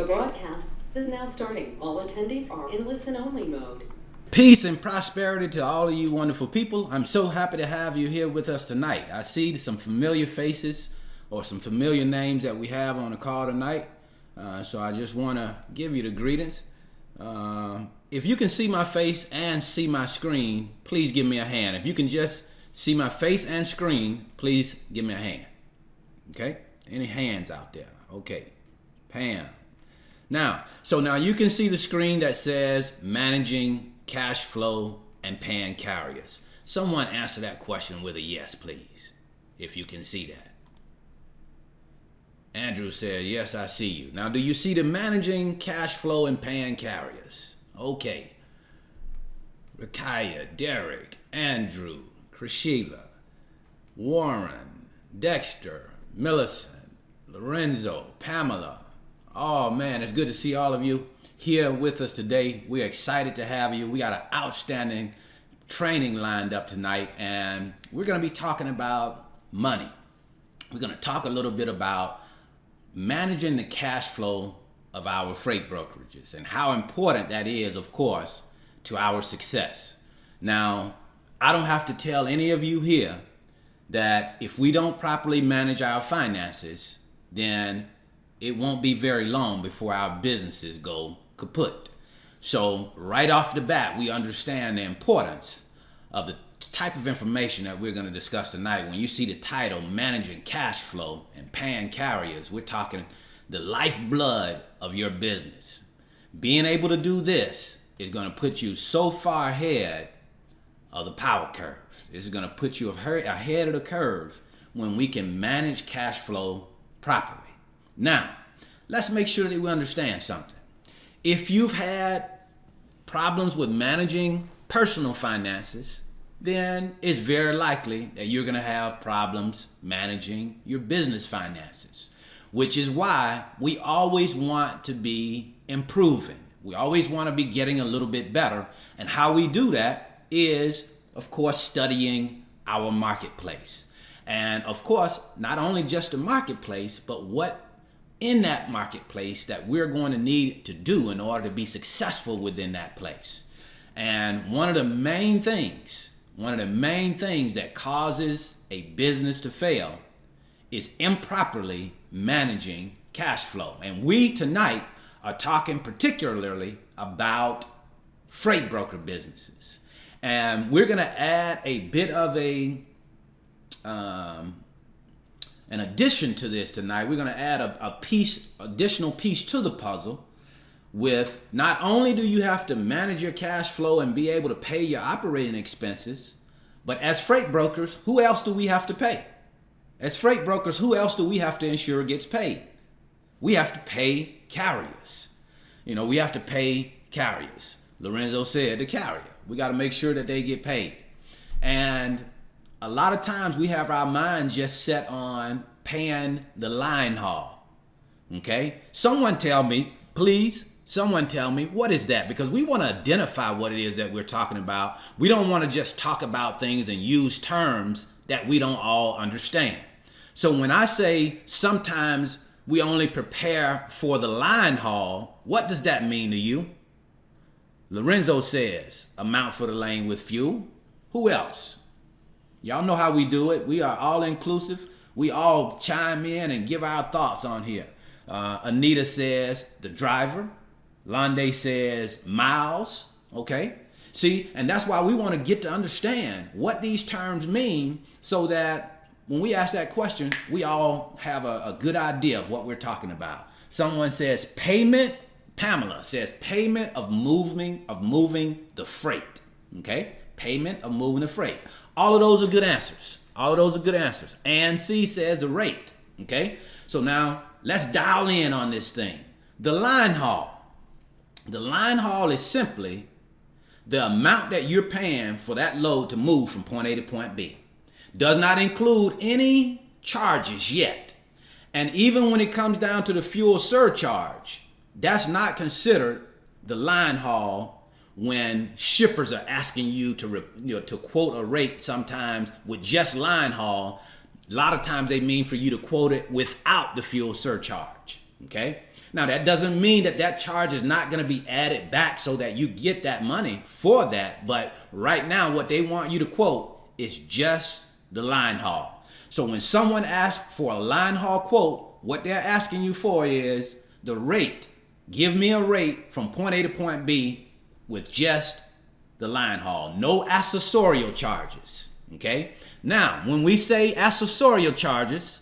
The broadcast is now starting. All attendees are in listen-only mode. Peace and prosperity to all of you wonderful people. I'm so happy to have you here with us tonight. I see some familiar faces or some familiar names that we have on the call tonight. So I just want to give you the greetings. If you can see my face and see my screen, please give me a hand. If you can just see my face and screen, please give me a hand. Okay? Any hands out there? Okay. Pam. Now you can see the screen that says managing cash flow and paying carriers. Someone answer that question with a yes, please, if you can see that. Andrew said, yes, I see you. Now, do you see the managing cash flow and paying carriers? Okay. Rakaya, Derek, Andrew, Krishiva, Warren, Dexter, Millicent, Lorenzo, Pamela. Oh man, it's good to see all of you here with us today. We're excited to have you. We got an outstanding training lined up tonight, and we're going to be talking about money. We're going to talk a little bit about managing the cash flow of our freight brokerages and how important that is, of course, to our success. Now, I don't have to tell any of you here that if we don't properly manage our finances, then it won't be very long before our businesses go kaput. So right off the bat, we understand the importance of the type of information that we're going to discuss tonight. When you see the title, Managing Cash Flow and Paying Carriers, we're talking the lifeblood of your business. Being able to do this is going to put you so far ahead of the power curve. This is going to put you ahead of the curve when we can manage cash flow properly. Now, let's make sure that we understand something. If you've had problems with managing personal finances, then it's very likely that you're going to have problems managing your business finances, which is why we always want to be improving. We always want to be getting a little bit better. And how we do that is, of course, studying our marketplace. And of course, not only just the marketplace, but what in that marketplace that we're going to need to do in order to be successful within that place. And one of the main things that causes a business to fail is improperly managing cash flow. And we tonight are talking particularly about freight broker businesses. And we're going to add a bit of an addition to this tonight. We're going to add additional piece to the puzzle with not only do you have to manage your cash flow and be able to pay your operating expenses, but as freight brokers, who else do we have to pay? As freight brokers, who else do we have to ensure gets paid? We have to pay carriers. We have to pay carriers. Lorenzo said the carrier. We got to make sure that they get paid. And a lot of times we have our mind just set on paying the line haul. Okay? Someone tell me, please, what is that? Because we want to identify what it is that we're talking about. We don't want to just talk about things and use terms that we don't all understand. So when I say sometimes we only prepare for the line haul, what does that mean to you? Lorenzo says, amount for the lane with fuel. Who else? Y'all know how we do it. We are all inclusive. We all chime in and give our thoughts on here. Anita says the driver. Londe says miles. Okay. See, and that's why we want to get to understand what these terms mean so that when we ask that question, we all have a good idea of what we're talking about. Someone says payment. Pamela says payment of moving the freight. Okay. Payment of moving the freight. All of those are good answers. And C says the rate. Okay. So now let's dial in on this thing. The line haul. The line haul is simply the amount that you're paying for that load to move from point A to point B. Does not include any charges yet. And even when it comes down to the fuel surcharge, that's not considered the line haul when shippers are asking you to quote a rate sometimes with just line haul. A lot of times they mean for you to quote it without the fuel surcharge. Okay. Now, that doesn't mean that that charge is not going to be added back so that you get that money for that. But right now, what they want you to quote is just the line haul. So when someone asks for a line haul quote, what they're asking you for is the rate. Give me a rate from point A to point B with just the line haul. No accessorial charges. Okay? Now, when we say accessorial charges,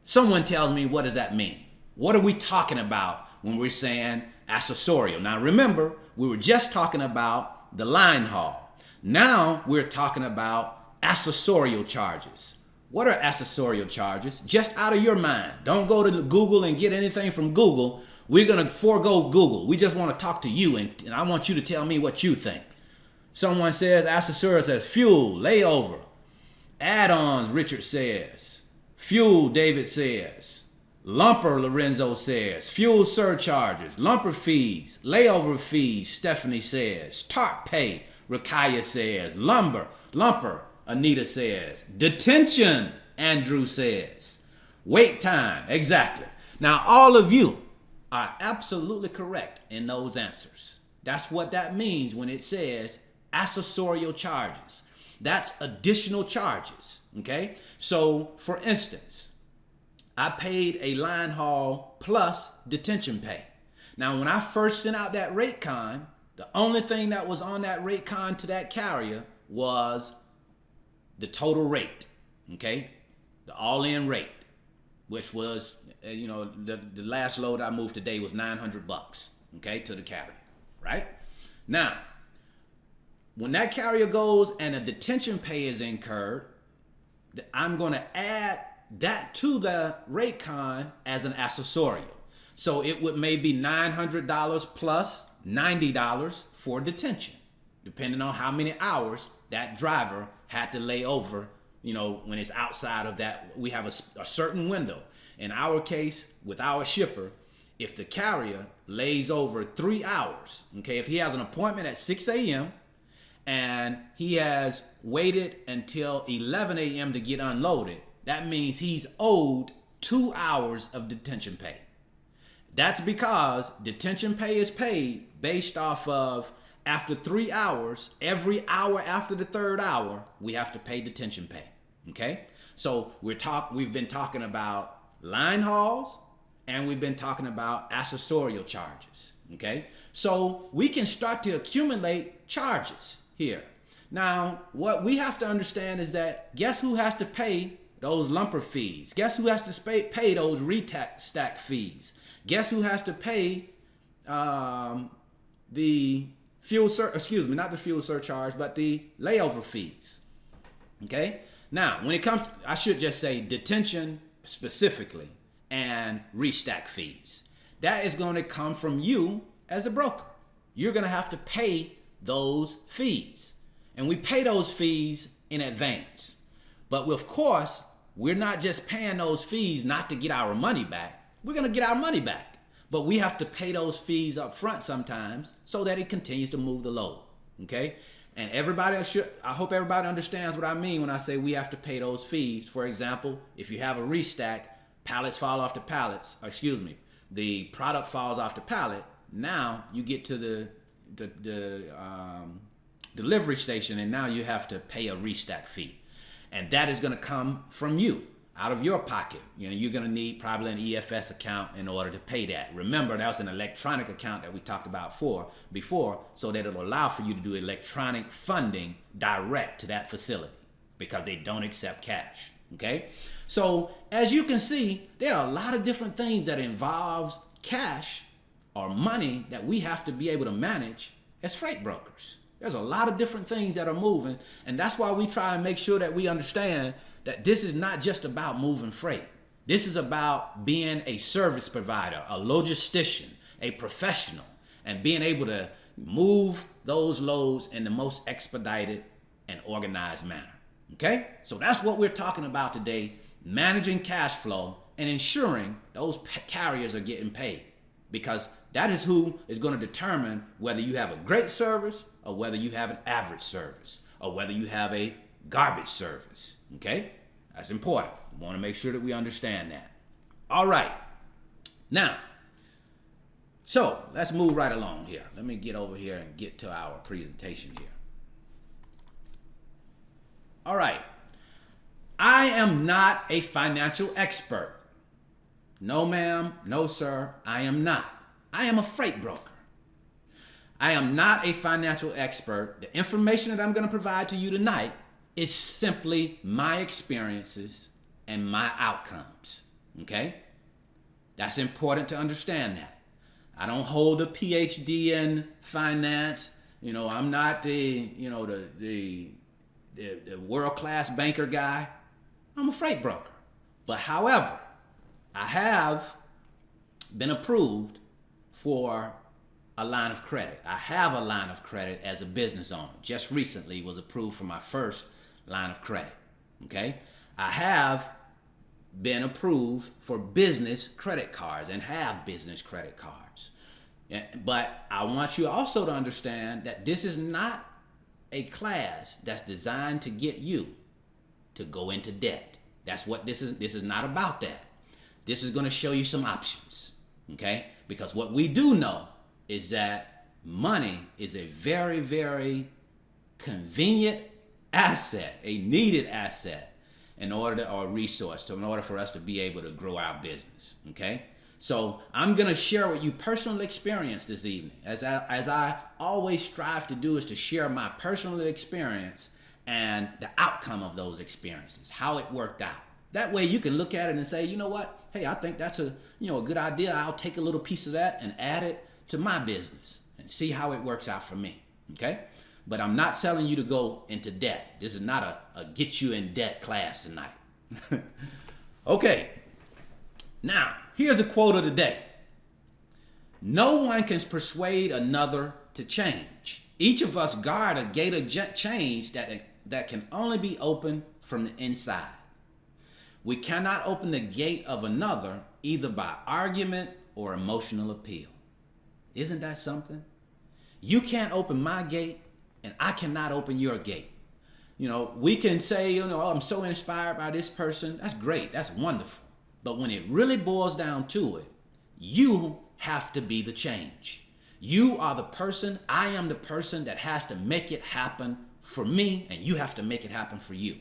someone tells me, what does that mean? What are we talking about when we're saying accessorial? Now, remember, we were just talking about the line haul. Now, we're talking about accessorial charges. What are accessorial charges? Just out of your mind. Don't go to Google and get anything from Google. We're going to forego Google. We just want to talk to you, and I want you to tell me what you think. Someone says accessorial says fuel, layover, add-ons, Richard says. Fuel, David says. Lumper, Lorenzo says. Fuel surcharges, lumper fees, layover fees, Stephanie says. Tarp pay, Rakaya says. Lumper, Anita says. Detention, Andrew says. Wait time, exactly. Now, all of you are absolutely correct in those answers. That's what that means when it says accessorial charges. That's additional charges, okay? So, for instance, I paid a line haul plus detention pay. Now, when I first sent out that rate con, the only thing that was on that rate con to that carrier was the total rate, okay? The all-in rate, which was, the last load I moved today was $900, okay, to the carrier, right? Now, when that carrier goes and a detention pay is incurred, I'm going to add that to the rate con as an accessorial. So it would maybe $900 plus $90 for detention, depending on how many hours that driver had to lay over, when it's outside of that. We have a certain window. In our case, with our shipper, if the carrier lays over 3 hours, okay, if he has an appointment at 6 a.m., and he has waited until 11 a.m. to get unloaded, that means he's owed 2 hours of detention pay. That's because detention pay is paid based off of after 3 hours, every hour after the third hour, we have to pay detention pay. Okay? So we've been talking about line hauls, and we've been talking about accessorial charges. Okay? So we can start to accumulate charges here. Now, what we have to understand is that guess who has to pay those lumper fees? Guess who has to pay those stack fees? Guess who has to pay the not the fuel surcharge, but the layover fees? Okay? Now, when it comes to, I should just say detention specifically and restack fees. That is going to come from you as a broker. You're going to have to pay those fees. And we pay those fees in advance. But of course, we're not just paying those fees not to get our money back. We're going to get our money back. But we have to pay those fees up front sometimes so that it continues to move the load. Okay? And I hope everybody understands what I mean when I say we have to pay those fees. For example, if you have a restack, pallets fall off the pallets, the product falls off the pallet. Now you get to the delivery station, and now you have to pay a restack fee, and that is going to come from you out of your pocket. You're going to need probably an EFS account in order to pay that. Remember, that was an electronic account that we talked about before, so that it'll allow for you to do electronic funding direct to that facility because they don't accept cash. Okay, so as you can see, there are a lot of different things that involves cash or money that we have to be able to manage as freight brokers. There's a lot of different things that are moving, and that's why we try and make sure that we understand that this is not just about moving freight. This is about being a service provider, a logistician, a professional, and being able to move those loads in the most expedited and organized manner. Okay? So that's what we're talking about today, managing cash flow and ensuring those carriers are getting paid, because that is who is going to determine whether you have a great service or whether you have an average service or whether you have a garbage service. Okay? That's important. We want to make sure that we understand that. All right. Now, So let's move right along here. Let me get over here and get to our presentation here. All right. I am not a financial expert. No, ma'am. No, sir. I am not. I am a freight broker. I am not a financial expert. The information that I'm going to provide to you tonight is simply my experiences and my outcomes. Okay? That's important to understand that. I don't hold a PhD in finance. I'm not the world-class banker guy. I'm a freight broker. But however, I have been approved for a line of credit. I have a line of credit as a business owner. Just recently was approved for my first line of credit. Okay? I have been approved for business credit cards and have business credit cards. But I want you also to understand that this is not a class that's designed to get you to go into debt. That's what this is. This is not about that. This is going to show you some options. Okay? Because what we do know is that money is a very, very convenient asset, a needed asset or resource in order for us to be able to grow our business. Okay? So I'm going to share with you personal experience this evening. As I always strive to do, is to share my personal experience and the outcome of those experiences, how it worked out. That way you can look at it and say, you know what? Hey, I think that's a good idea. I'll take a little piece of that and add it to my business and see how it works out for me. Okay? But I'm not telling you to go into debt. This is not a get you in debt class tonight. Okay. Now, here's a quote of the day. No one can persuade another to change. Each of us guard a gate of change that can only be opened from the inside. We cannot open the gate of another either by argument or emotional appeal. Isn't that something? You can't open my gate and I cannot open your gate. We can say, oh, I'm so inspired by this person. That's great. That's wonderful. But when it really boils down to it, you have to be the change. You are the person, I am the person that has to make it happen for me, and you have to make it happen for you.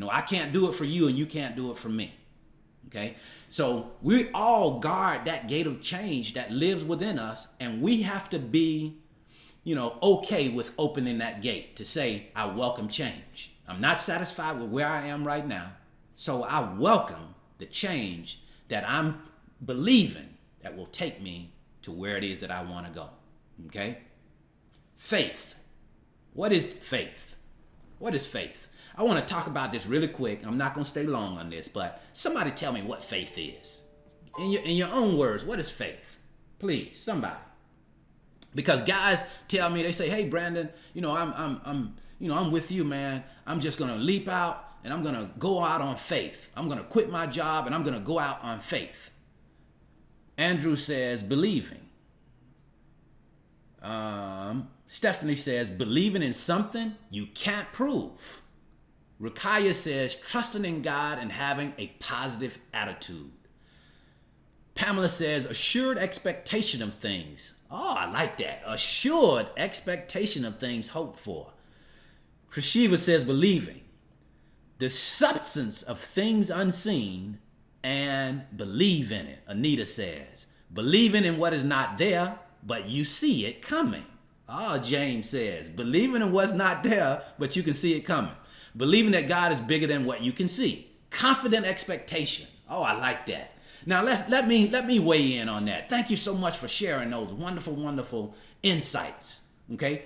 I can't do it for you and you can't do it for me. Okay? So we all guard that gate of change that lives within us, and we have to be, okay with opening that gate to say, I welcome change. I'm not satisfied with where I am right now, so I welcome the change that I'm believing that will take me to where it is that I want to go. Okay? Faith. What is faith? What is faith? I want to talk about this really quick. I'm not going to stay long on this, but somebody tell me what faith is. In your own words, what is faith? Please, somebody. Because guys tell me, they say, "Hey, Brandon, I'm with you, man. I'm just going to leap out and I'm going to go out on faith. I'm going to quit my job and I'm going to go out on faith." Andrew says, believing. Stephanie says, believing in something you can't prove. Rakaya says, trusting in God and having a positive attitude. Pamela says, assured expectation of things. Oh, I like that. Assured expectation of things hoped for. Krishiva says, believing. The substance of things unseen and believe in it. Anita says, believing in what is not there, but you see it coming. Oh, James says, believing in what's not there, but you can see it coming. Believing that God is bigger than what you can see. Confident expectation. Oh, I like that. Now let me weigh in on that. Thank you so much for sharing those wonderful, wonderful insights. Okay?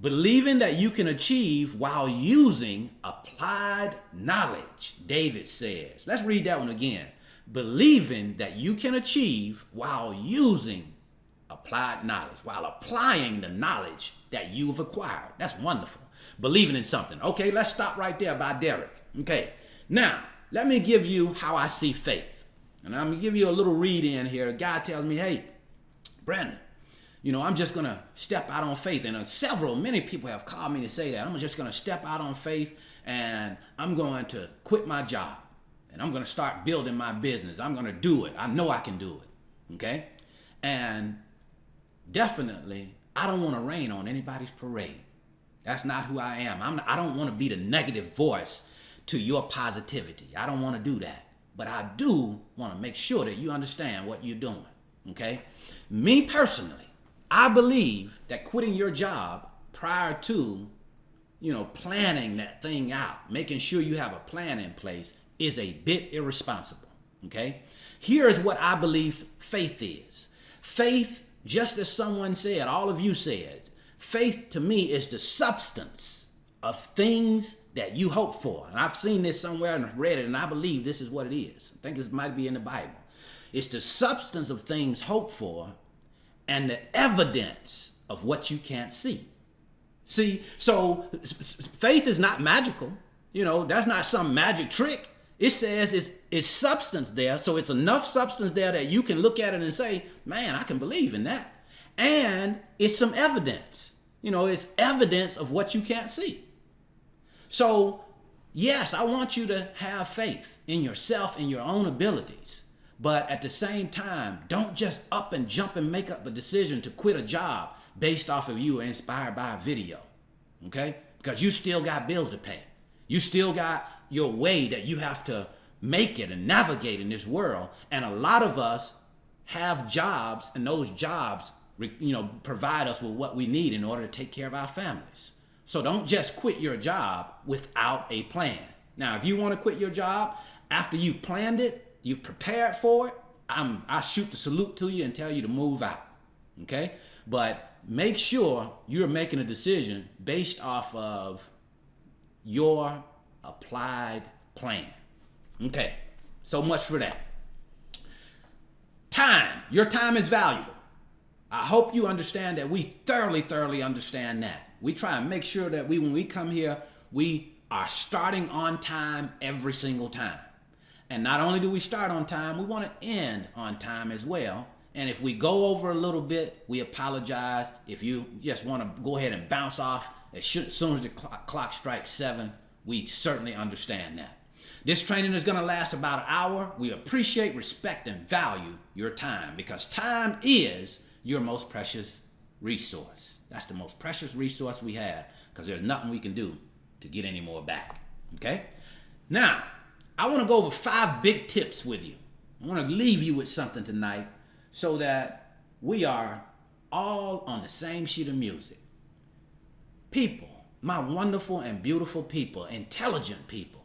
Believing that you can achieve while using applied knowledge, David says. Let's read that one again. Believing that you can achieve while using applied knowledge, while applying the knowledge that you've acquired. That's wonderful. Believing in something. Okay, let's stop right there by Derek. Okay, now let me give you how I see faith. And I'm going to give you a little read in here. A guy tells me, hey, Brandon, I'm just going to step out on faith. And many people have called me to say that. I'm just going to step out on faith and I'm going to quit my job. And I'm going to start building my business. I'm going to do it. I know I can do it. Okay? And definitely, I don't want to rain on anybody's parade. That's not who I am. I don't want to be the negative voice to your positivity. I don't want to do that. But I do want to make sure that you understand what you're doing. Okay? Me personally, I believe that quitting your job prior to, planning that thing out, making sure you have a plan in place, is a bit irresponsible. Okay? Here is what I believe faith is. Faith, just as someone said, all of you said, faith to me is the substance of things that you hope for. And I've seen this somewhere and read it, and I believe this is what it is. I think it might be in the Bible. It's the substance of things hoped for and the evidence of what you can't see. See, so faith is not magical. That's not some magic trick. It says it's substance there, so it's enough substance there that you can look at it and say, man, I can believe in that. And it's some evidence. It's evidence of what you can't see. So, yes, I want you to have faith in yourself and your own abilities. But at the same time, don't just up and jump and make up a decision to quit a job based off of you inspired by a video. Okay? Because you still got bills to pay. You still got your way that you have to make it and navigate in this world. And a lot of us have jobs, and those jobs, provide us with what we need in order to take care of our families. So don't just quit your job without a plan. Now, if you want to quit your job after you've planned it, you've prepared for it, I shoot the salute to you and tell you to move out. Okay? But make sure you're making a decision based off of your applied plan. Okay, so much for that. Time. Your time is valuable. I hope you understand that we thoroughly understand that. We try and make sure that when we come here, we are starting on time every single time. And not only do we start on time, we want to end on time as well. And if we go over a little bit, we apologize. If you just want to go ahead and bounce off as soon as the clock strikes 7, we certainly understand that. This training is going to last about an hour. We appreciate, respect, and value your time, because time is your most precious resource. That's the most precious resource we have, because there's nothing we can do to get any more back. Okay? Now, I want to go over 5 big tips with you. I want to leave you with something tonight so that we are all on the same sheet of music. People, my wonderful and beautiful people, intelligent people,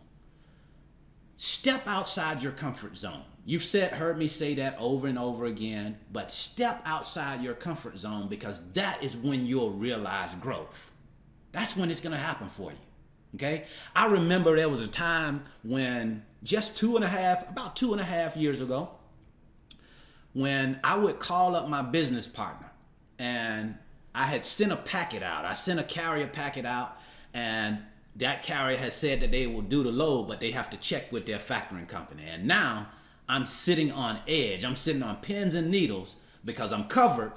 step outside your comfort zone. You've heard me say that over and over again, but step outside your comfort zone, because that is when you'll realize growth. That's when it's going to happen for you. Okay? I remember there was a time when just about 2.5 years ago, when I would call up my business partner, and I had sent a packet out. I sent a carrier packet out, and that carrier has said that they will do the load, but they have to check with their factoring company. And now I'm sitting on edge. I'm sitting on pins and needles, because I'm covered,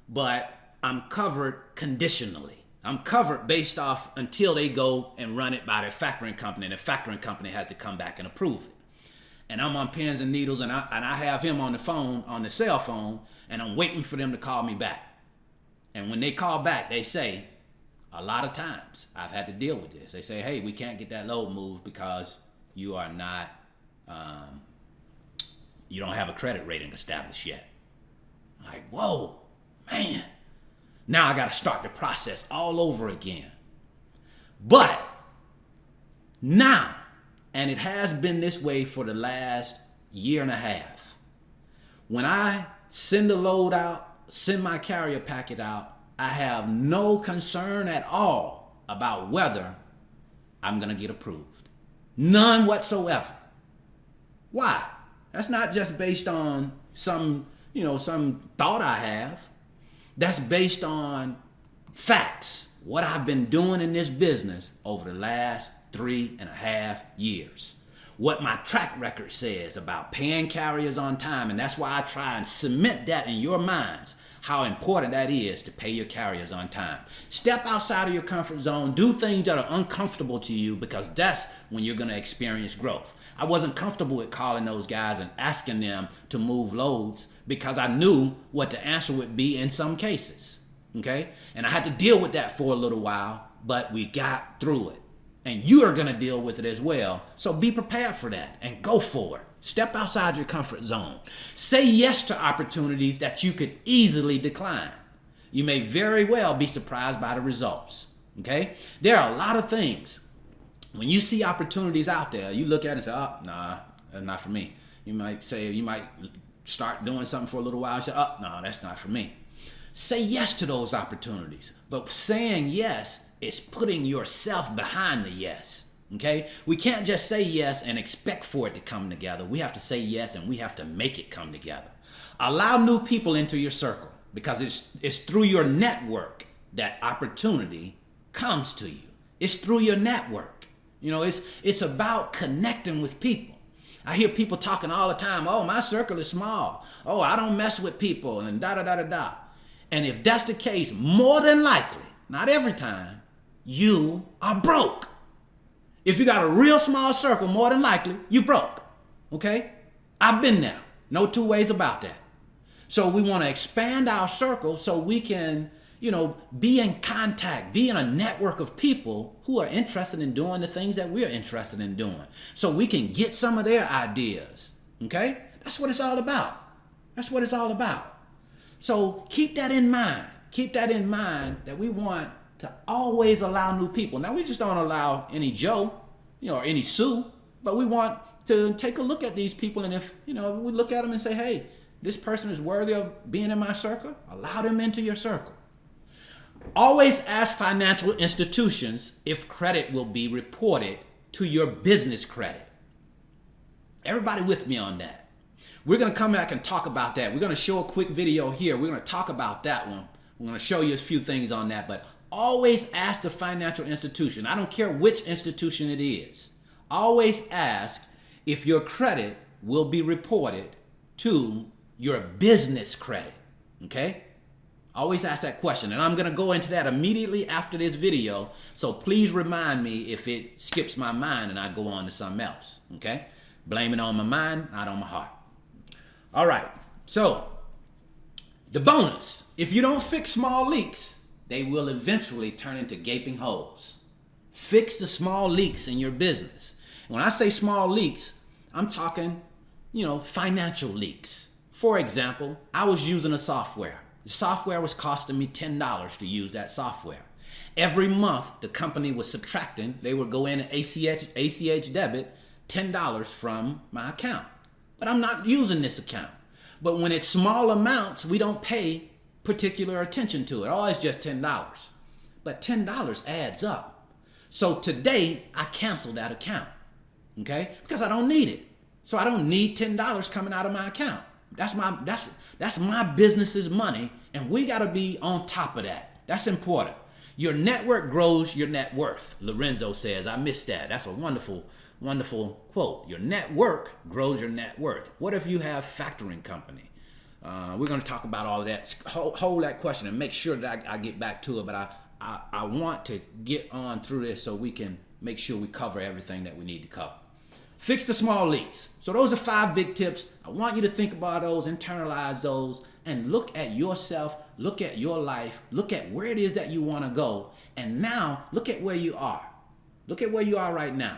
but I'm covered conditionally. I'm covered based off until they go and run it by their factoring company, and the factoring company has to come back and approve it. And I'm on pins and needles, and I have him on the phone, on the cell phone, and I'm waiting for them to call me back. And when they call back, they say, a lot of times I've had to deal with this. They say, hey, we can't get that load moved because you are not, you don't have a credit rating established yet. I'm like, whoa, man. Now I got to start the process all over again. But now, and it has been this way for the last 1.5 years, when I send a load out, send my carrier packet out, I have no concern at all about whether I'm going to get approved. None whatsoever. Why? That's not just based on some thought I have. That's based on facts. What I've been doing in this business over the last 3.5 years. What my track record says about paying carriers on time. And that's why I try and cement that in your minds. how important that is to pay your carriers on time. Step outside of your comfort zone. Do things that are uncomfortable to you, because that's when you're going to experience growth. I wasn't comfortable with calling those guys and asking them to move loads because I knew what the answer would be in some cases. Okay? And I had to deal with that for a little while, but we got through it. And you are going to deal with it as well. So be prepared for that and go for it. Step outside your comfort zone. Say yes to opportunities that you could easily decline. You may very well be surprised by the results. Okay? There are a lot of things. When you see opportunities out there, you look at it and say, oh, nah, that's not for me. You might start doing something for a little while and say, oh, no, that's not for me. Say yes to those opportunities. But saying yes is putting yourself behind the yes. Okay? We can't just say yes and expect for it to come together. We have to say yes and we have to make it come together. Allow new people into your circle, because it's through your network that opportunity comes to you. It's through your network. You know, it's about connecting with people. I hear people talking all the time, oh, my circle is small. Oh, I don't mess with people and da-da-da-da-da. And if that's the case, more than likely, not every time, you are broke. If you got a real small circle, more than likely, you broke. Okay? I've been there. No two ways about that. So we want to expand our circle so we can, be in contact, be in a network of people who are interested in doing the things that we're interested in doing. So we can get some of their ideas. Okay? That's what it's all about. That's what it's all about. So keep that in mind. Keep that in mind, that we want to always allow new people. Now, we just don't allow any Joe, or any Sue, but we want to take a look at these people. And if, we look at them and say, hey, this person is worthy of being in my circle, allow them into your circle. Always ask financial institutions if credit will be reported to your business credit. Everybody with me on that? We're going to come back and talk about that. We're going to show a quick video here. We're going to talk about that one. We're going to show you a few things on that, but always ask the financial institution. I don't care which institution it is. Always ask if your credit will be reported to your business credit. Okay? Always ask that question. And I'm going to go into that immediately after this video. So please remind me if it skips my mind and I go on to something else. Okay? Blame it on my mind, not on my heart. All right. So the bonus, if you don't fix small leaks, they will eventually turn into gaping holes. Fix the small leaks in your business. When I say small leaks, I'm talking, financial leaks. For example, I was using a software. The software was costing me $10 to use that software. Every month, the company was subtracting. They would go in and ACH debit $10 from my account. But I'm not using this account. But when it's small amounts, we don't pay particular attention to it. Oh, it's just $10. But $10 adds up. So today, I canceled that account. Okay? Because I don't need it. So I don't need $10 coming out of my account. That's my business's money, and we got to be on top of that. That's important. Your network grows your net worth, Lorenzo says. I missed that. That's a wonderful, wonderful quote. Your network grows your net worth. What if you have factoring company? We're going to talk about all of that. Hold that question and make sure that I get back to it, but I want to get on through this so we can make sure we cover everything that we need to cover. Fix the small leaks. So those are 5 big tips. I want you to think about those, internalize those, and look at yourself, look at your life, look at where it is that you want to go. And now look at where you are. Look at where you are right now.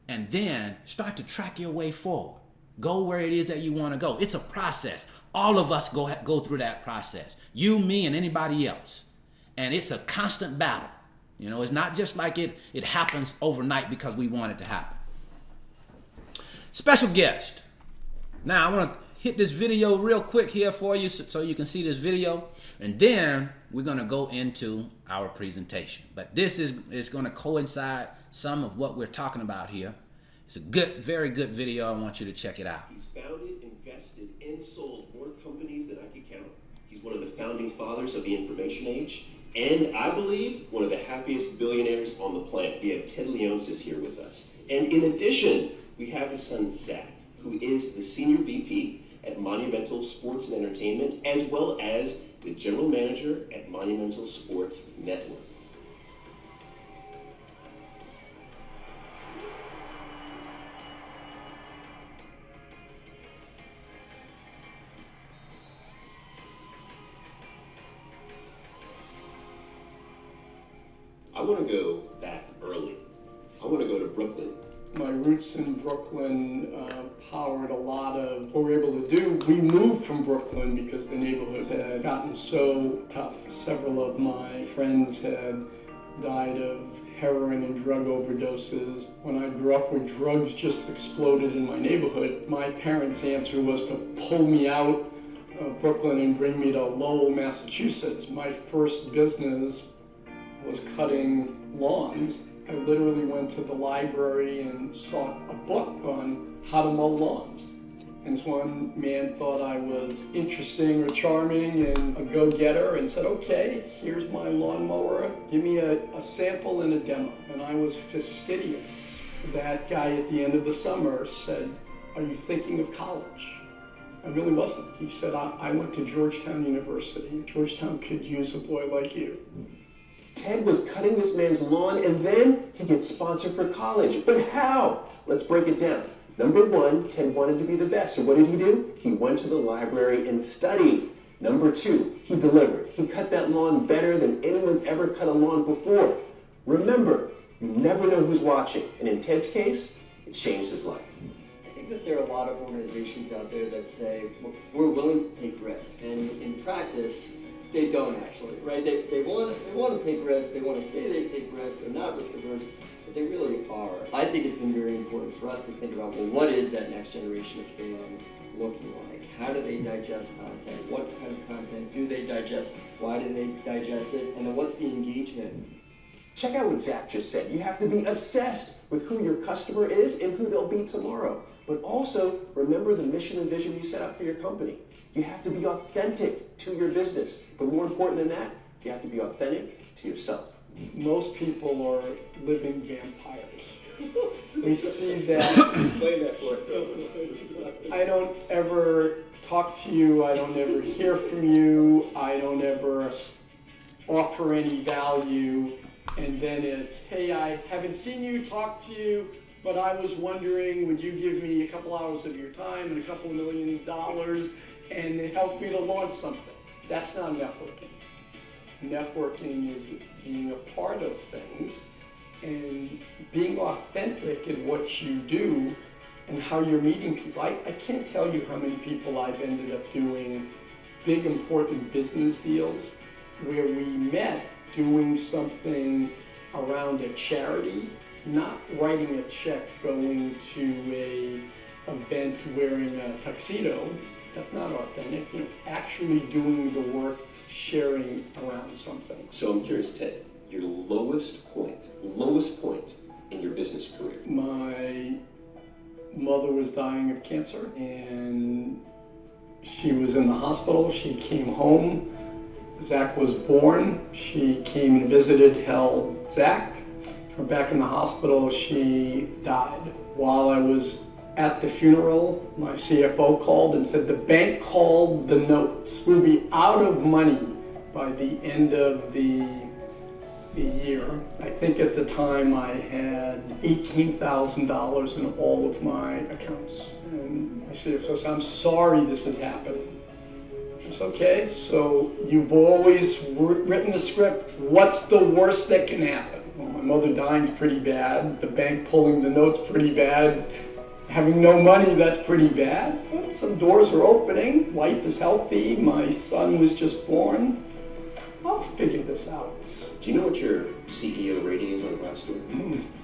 And then start to track your way forward. Go where it is that you want to go. It's a process. All of us go through that process. You, me, and anybody else. And it's a constant battle. It's not just like it happens overnight because we want it to happen. Special guest. Now I want to hit this video real quick here for you so you can see this video, and then we're going to go into our presentation. But this is going to coincide some of what we're talking about here. It's a good, very good video. I want you to check it out. He's founded, invested, and sold more companies than I could count. He's one of the founding fathers of the information age, and I believe one of the happiest billionaires on the planet. We have Ted Leonsis here with us. And in addition, we have his son, Zach, who is the Senior VP at Monumental Sports and Entertainment, as well as the general manager at Monumental Sports Network. I want to go back early. I want to go to Brooklyn. My roots in Brooklyn powered a lot of what we were able to do. We moved from Brooklyn because the neighborhood had gotten so tough. Several of my friends had died of heroin and drug overdoses. When I grew up, where drugs just exploded in my neighborhood, my parents' answer was to pull me out of Brooklyn and bring me to Lowell, Massachusetts. My first business was cutting lawns. I literally went to the library and sought a book on how to mow lawns. And this one man thought I was interesting or charming and a go-getter and said, okay, here's my lawnmower. Give me a sample and a demo. And I was fastidious. That guy at the end of the summer said, are you thinking of college? I really wasn't. He said, I went to Georgetown University. Georgetown could use a boy like you. Ted was cutting this man's lawn and then he gets sponsored for college. But how? Let's break it down. Number one, Ted wanted to be the best. So what did he do? He went to the library and studied. Number two, he delivered. He cut that lawn better than anyone's ever cut a lawn before. Remember, you never know who's watching. And in Ted's case, it changed his life. I think that there are a lot of organizations out there that say, well, we're willing to take risks. And in practice, they don't actually, right? They want to take risks, they want to say they take risks, they're not risk averse, but they really are. I think it's been very important for us to think about, well, what is that next generation of fan looking like? How do they digest content? What kind of content do they digest? Why do they digest it? And then what's the engagement? Check out what Zach just said. You have to be obsessed with who your customer is and who they'll be tomorrow. But also, remember the mission and vision you set up for your company. You have to be authentic to your business. But more important than that, you have to be authentic to yourself. Most people are living vampires. We see that. Explain that for us. I don't ever talk to you. I don't ever hear from you. I don't ever offer any value. And then it's, hey, I haven't seen you, talked to you, but I was wondering, would you give me a couple hours of your time and a couple $1 million and help me to launch something? That's not networking. Networking is being a part of things and being authentic in what you do and how you're meeting people. I can't tell you how many people I've ended up doing big, important business deals where we met doing something around a charity, not writing a check, going to a event wearing a tuxedo. That's not authentic. Actually doing the work, sharing around something. So I'm curious, Ted, your lowest point in your business career. My mother was dying of cancer and she was in the hospital. She came home. Zach was born. She came and visited, held Zach. From back in the hospital, she died. While I was at the funeral, my CFO called and said the bank called the notes. We'll be out of money by the end of the year. I think at the time I had $18,000 in all of my accounts. And my CFO said, I'm sorry this is happening. It's okay, so you've always written a script. What's the worst that can happen? Well, my mother dying is pretty bad. The bank pulling the notes pretty bad. Having no money, that's pretty bad. Well, some doors are opening. Wife is healthy. My son was just born. I'll figure this out. Do you know what your CEO rating is on Glassdoor?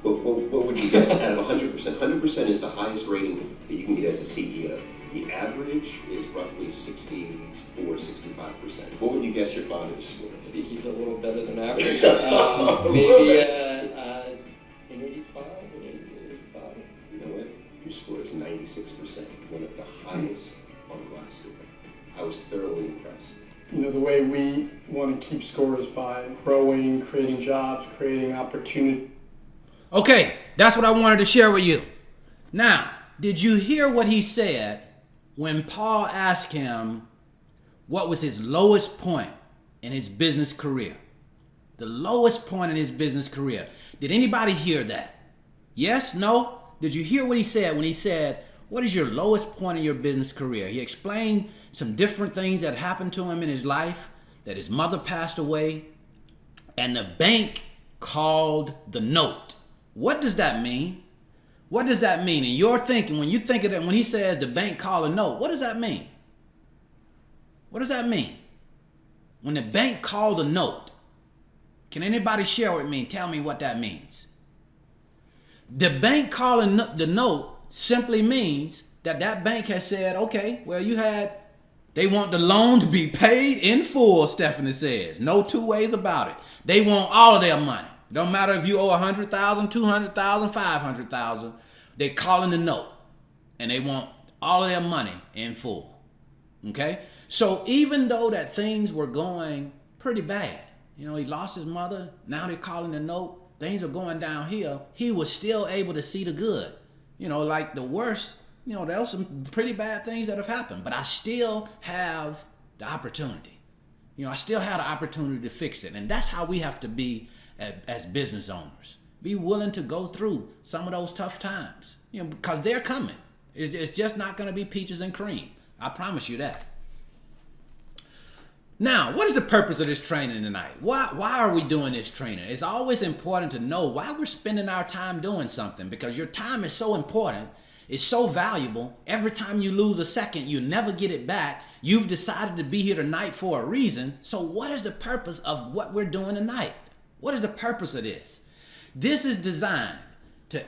What would you guess out of 100%? 100% is the highest rating that you can get as a CEO. The average is roughly 64, 65%. What would you guess your father's score is? I think he's a little better than average. Maybe an 85, an 85. You know what? Your score is 96%, one of the highest on Glassdoor. I was thoroughly impressed. The way we want to keep scores by growing, creating jobs, creating opportunity. Okay, that's what I wanted to share with you. Now, did you hear what he said when Paul asked him, what was his lowest point in his business career. The lowest point in his business career. Did anybody hear that? Yes? No? Did you hear what he said when he said, what is your lowest point in your business career? He explained some different things that happened to him in his life, that his mother passed away, and the bank called the note. What does that mean? What does that mean? In your thinking, when you think of that, when he says the bank called a note, what does that mean? What does that mean? When the bank called a note, can anybody share with me and tell me what that means? The bank calling the note simply means that that bank has said, okay, well, they want the loan to be paid in full, Stephanie says. No two ways about it. They want all of their money. Don't matter if you owe 100,000, 200,000, 500,000. They're calling the note and they want all of their money in full. Okay? So even though that things were going pretty bad, he lost his mother, now they're calling the note, things are going downhill, he was still able to see the good. Like the worst, there were some pretty bad things that have happened, but I still have the opportunity. I still have the opportunity to fix it. And that's how we have to be as business owners. Be willing to go through some of those tough times, because they're coming. It's just not going to be peaches and cream. I promise you that. Now, what is the purpose of this training tonight? Why are we doing this training? It's always important to know why we're spending our time doing something, because your time is so important. It's so valuable. Every time you lose a second, you never get it back. You've decided to be here tonight for a reason. So what is the purpose of what we're doing tonight? What is the purpose of this? This is designed to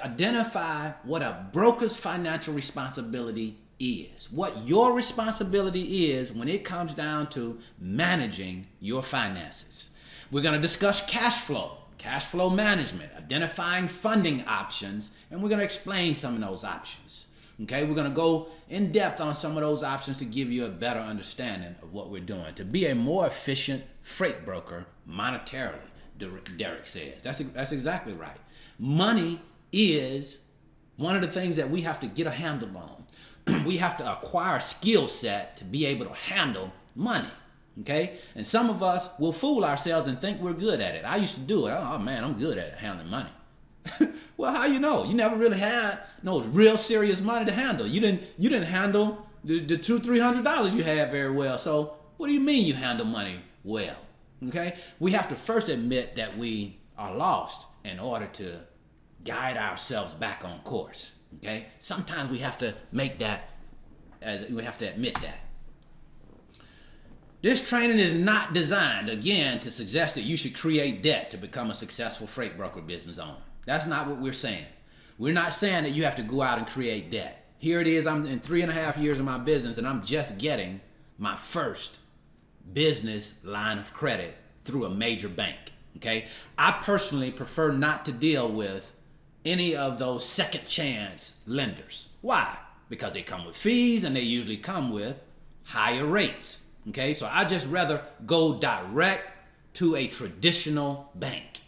identify what a broker's financial responsibility is, what your responsibility is when it comes down to managing your finances. We're going to discuss cash flow management, identifying funding options, and we're going to explain some of those options. Okay, we're going to go in depth on some of those options to give you a better understanding of what we're doing, to be a more efficient freight broker monetarily, Derek says. That's exactly right. Money is one of the things that we have to get a handle on. We have to acquire a skill set to be able to handle money. Okay? And some of us will fool ourselves and think we're good at it. I used to do it. Oh man, I'm good at handling money. Well, how you know? You never really had no real serious money to handle. You didn't handle the $200-300 you had very well. So what do you mean you handle money well? Okay? We have to first admit that we are lost in order to guide ourselves back on course. Okay? Sometimes we have to admit that. This training is not designed, again, to suggest that you should create debt to become a successful freight broker business owner. That's not what we're saying. We're not saying that you have to go out and create debt. Here it is, I'm in 3.5 years of my business and I'm just getting my first business line of credit through a major bank. Okay? I personally prefer not to deal with any of those second chance lenders. Why? Because they come with fees and they usually come with higher rates. Okay, so I just rather go direct to a traditional bank.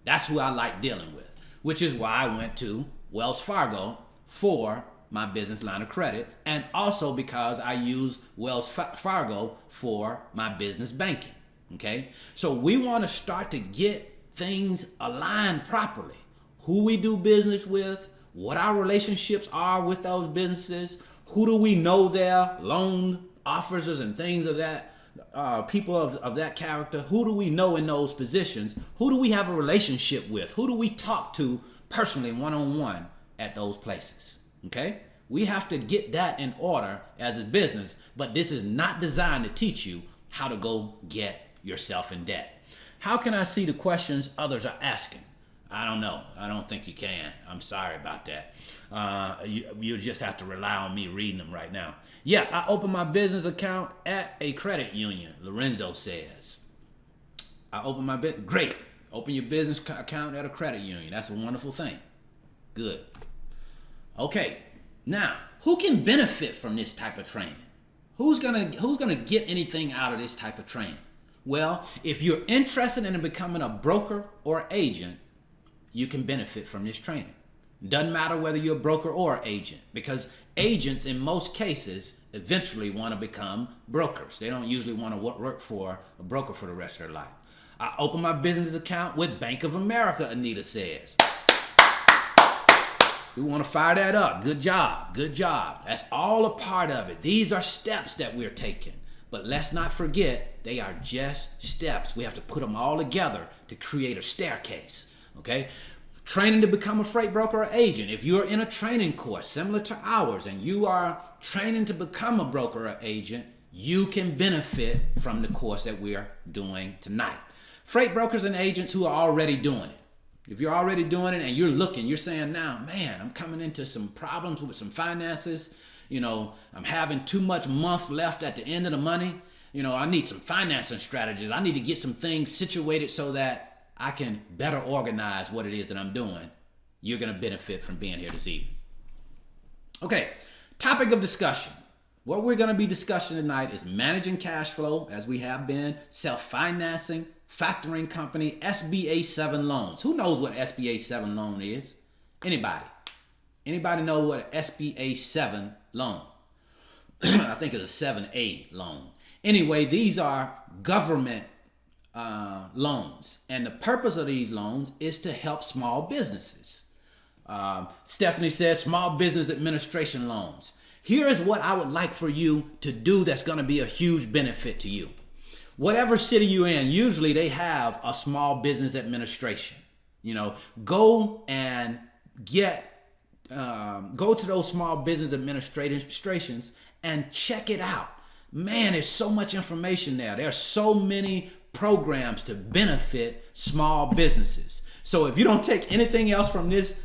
That's who I like dealing with, which is why I went to Wells Fargo for my business line of credit, and also because I use Wells Fargo for my business banking. Okay, so we want to start to get things aligned properly. Who we do business with, what our relationships are with those businesses, who do we know their loan officers and things of that, people of that character, who do we know in those positions, who do we have a relationship with, who do we talk to personally one-on-one at those places. Okay, we have to get that in order as a business, but this is not designed to teach you how to go get yourself in debt. How can I see the questions others are asking? I don't know. I don't think you can. I'm sorry about that. You just have to rely on me reading them right now. Yeah, I opened my business account at a credit union, Lorenzo says. I opened my business. Great. Open your business account at a credit union. That's a wonderful thing. Good. Okay. Now, who can benefit from this type of training? Who's gonna get anything out of this type of training? Well, if you're interested in becoming a broker or agent, you can benefit from this training. Doesn't matter whether you're a broker or an agent, because agents in most cases eventually want to become brokers. They don't usually want to work for a broker for the rest of their life. I opened my business account with Bank of America, Anita says. We want to fire that up. Good job. Good job. That's all a part of it. These are steps that we're taking. But let's not forget, they are just steps. We have to put them all together to create a staircase. Okay? Training to become a freight broker or agent. If you're in a training course similar to ours and you are training to become a broker or agent, you can benefit from the course that we're doing tonight. Freight brokers and agents who are already doing it. If you're already doing it and you're saying now, man, I'm coming into some problems with some finances. I'm having too much month left at the end of the money. I need some financing strategies. I need to get some things situated so that I can better organize what it is that I'm doing. You're going to benefit from being here this evening. Okay, topic of discussion. What we're going to be discussing tonight is managing cash flow, as we have been, self-financing, factoring company, SBA 7 loans. Who knows what SBA 7 loan is? Anybody? Anybody know what an SBA 7 loan? I think it's a 7A loan. Anyway, these are government loans. And the purpose of these loans is to help small businesses. Stephanie says small business administration loans. Here is what I would like for you to do that's going to be a huge benefit to you. Whatever city you're in, usually they have a small business administration. Go and go to those small business administrations and check it out. Man, there's so much information there. There are so many programs to benefit small businesses. So if you don't take anything else from this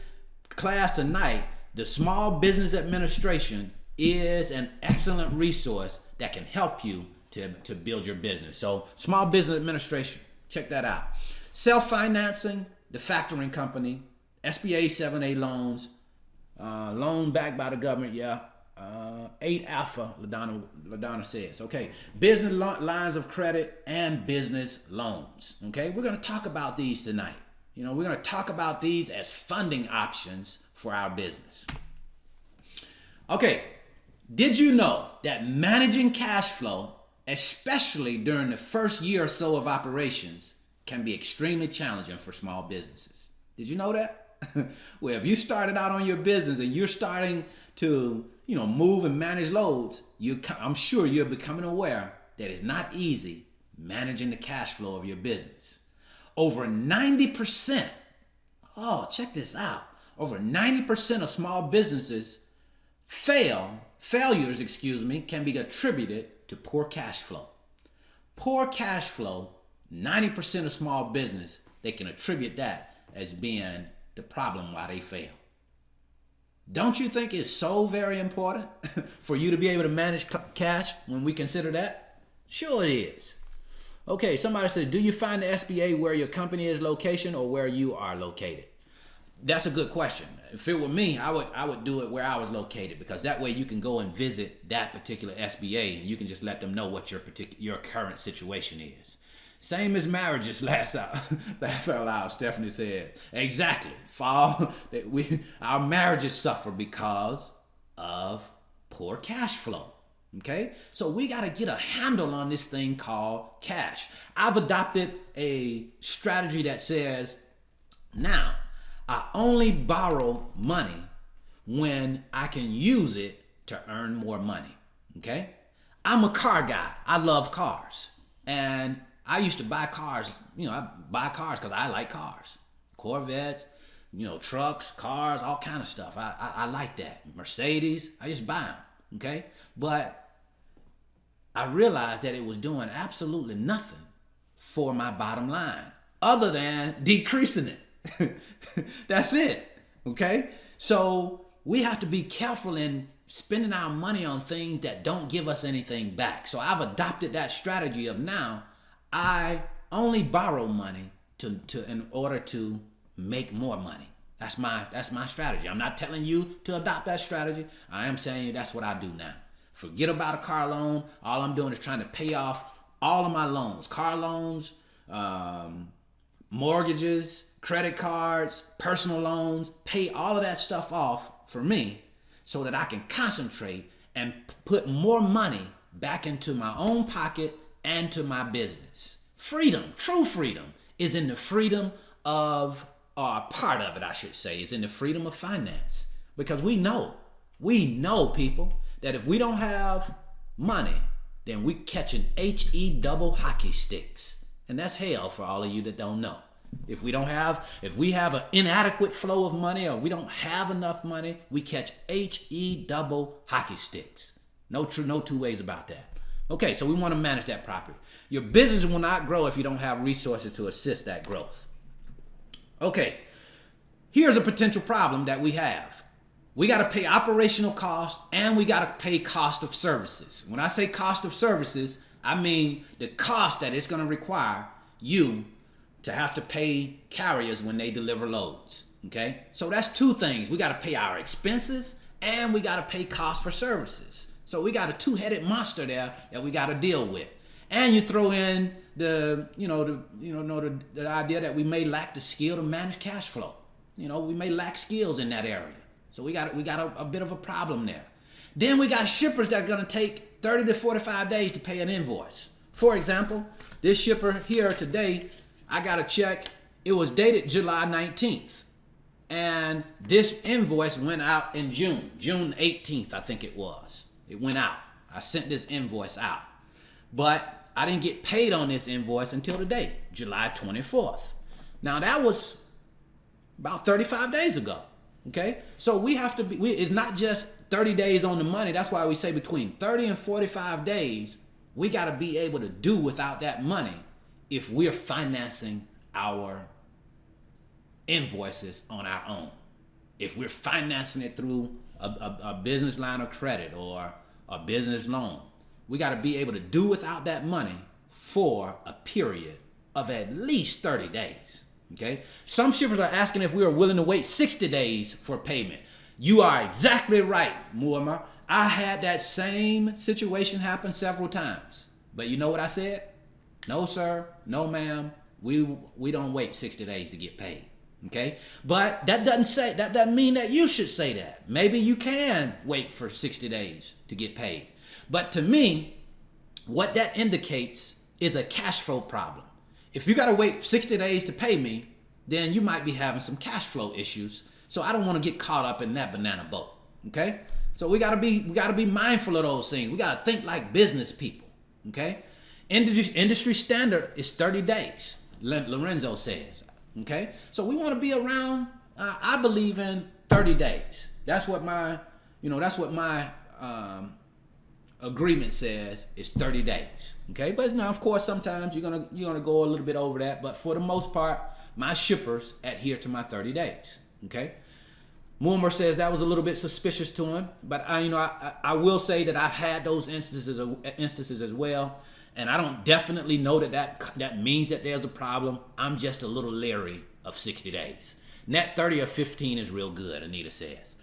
class tonight, the Small Business Administration is an excellent resource that can help you to build your business. So Small Business Administration, check that out. Self-financing, the factoring company, SBA 7A loans, loan backed by the government, 8 Alpha, LaDonna says. Okay, business lines of credit and business loans. Okay, we're going to talk about these tonight. We're going to talk about these as funding options for our business. Okay, did you know that managing cash flow, especially during the first year or so of operations, can be extremely challenging for small businesses? Did you know that? Well, if you started out on your business and you're starting to, move and manage loads, I'm sure you're becoming aware that it's not easy managing the cash flow of your business. Over 90%, check this out. Over 90% of small businesses failures can be attributed to poor cash flow. Poor cash flow, 90% of small business, they can attribute that as being the problem why they fail. Don't you think it's so very important for you to be able to manage cash when we consider that? Sure it is. Okay, somebody said, do you find the SBA where your company is location or where you are located? That's a good question. If it were me, I would do it where I was located, because that way you can go and visit that particular SBA and you can just let them know what your current situation is. Same as marriages, laugh out loud, Stephanie said. Exactly. Our marriages suffer because of poor cash flow. Okay? So we got to get a handle on this thing called cash. I've adopted a strategy that says, now, I only borrow money when I can use it to earn more money. Okay? I'm a car guy. I love cars. And I used to buy cars. I buy cars because I like cars. Corvettes, trucks, cars, all kind of stuff. I like that. Mercedes, I just buy them. Okay? But I realized that it was doing absolutely nothing for my bottom line other than decreasing it. That's it. Okay? So we have to be careful in spending our money on things that don't give us anything back. So I've adopted that strategy of now I only borrow money in order to make more money. That's my strategy. I'm not telling you to adopt that strategy. I am saying that's what I do now. Forget about a car loan. All I'm doing is trying to pay off all of my loans, car loans, mortgages, credit cards, personal loans, pay all of that stuff off for me so that I can concentrate and put more money back into my own pocket and to my business. Freedom, true freedom, is in the freedom of, or part of it, I should say, is in the freedom of finance. Because we know people, that if we don't have money, then we catching HE double hockey sticks. And that's hell for all of you that don't know. If we have an inadequate flow of money, or we don't have enough money, we catch HE double hockey sticks. No two ways about that. Okay, so we want to manage that properly. Your business will not grow if you don't have resources to assist that growth. Okay, here's a potential problem that we have. We got to pay operational costs and we got to pay cost of services. When I say cost of services, I mean the cost that it's going to require you to have to pay carriers when they deliver loads. Okay, so that's two things. We got to pay our expenses and we got to pay cost for services. So we got a two-headed monster there that we got to deal with. And you throw in the idea that we may lack the skill to manage cash flow. We may lack skills in that area. So we got a bit of a problem there. Then we got shippers that are going to take 30 to 45 days to pay an invoice. For example, this shipper here today, I got a check. It was dated July 19th. And this invoice went out in June 18th, I think it was. It went out. I sent this invoice out. But I didn't get paid on this invoice until today, July 24th. Now that was about 35 days ago. Okay, so we have to be, it's not just 30 days on the money. That's why we say between 30 and 45 days, we got to be able to do without that money if we're financing our invoices on our own. If we're financing it through a business line of credit or a business loan, we got to be able to do without that money for a period of at least 30 days. Okay. Some shippers are asking if we are willing to wait 60 days for payment. You are exactly right, Muammar. I had that same situation happen several times. But you know what I said? No, sir. No, ma'am. We don't wait 60 days to get paid. Okay. But that doesn't mean that you should say that. Maybe you can wait for 60 days to get paid. But to me, what that indicates is a cash flow problem. If you got to wait 60 days to pay me, then you might be having some cash flow issues. So I don't want to get caught up in that banana boat. Okay? So we got to be mindful of those things. We got to think like business people. Okay? Industry standard is 30 days, Lorenzo says. Okay? So we want to be around, I believe in 30 days. That's what my agreement says is 30 days. Okay, but now of course sometimes you're gonna go a little bit over that, but for the most part, my shippers adhere to my 30 days. Okay, Muammar says that was a little bit suspicious to him, but I will say that I've had those instances as well, and I don't definitely know that means that there's a problem. I'm just a little leery of 60 days. Net 30 or 15 is real good, Anita says.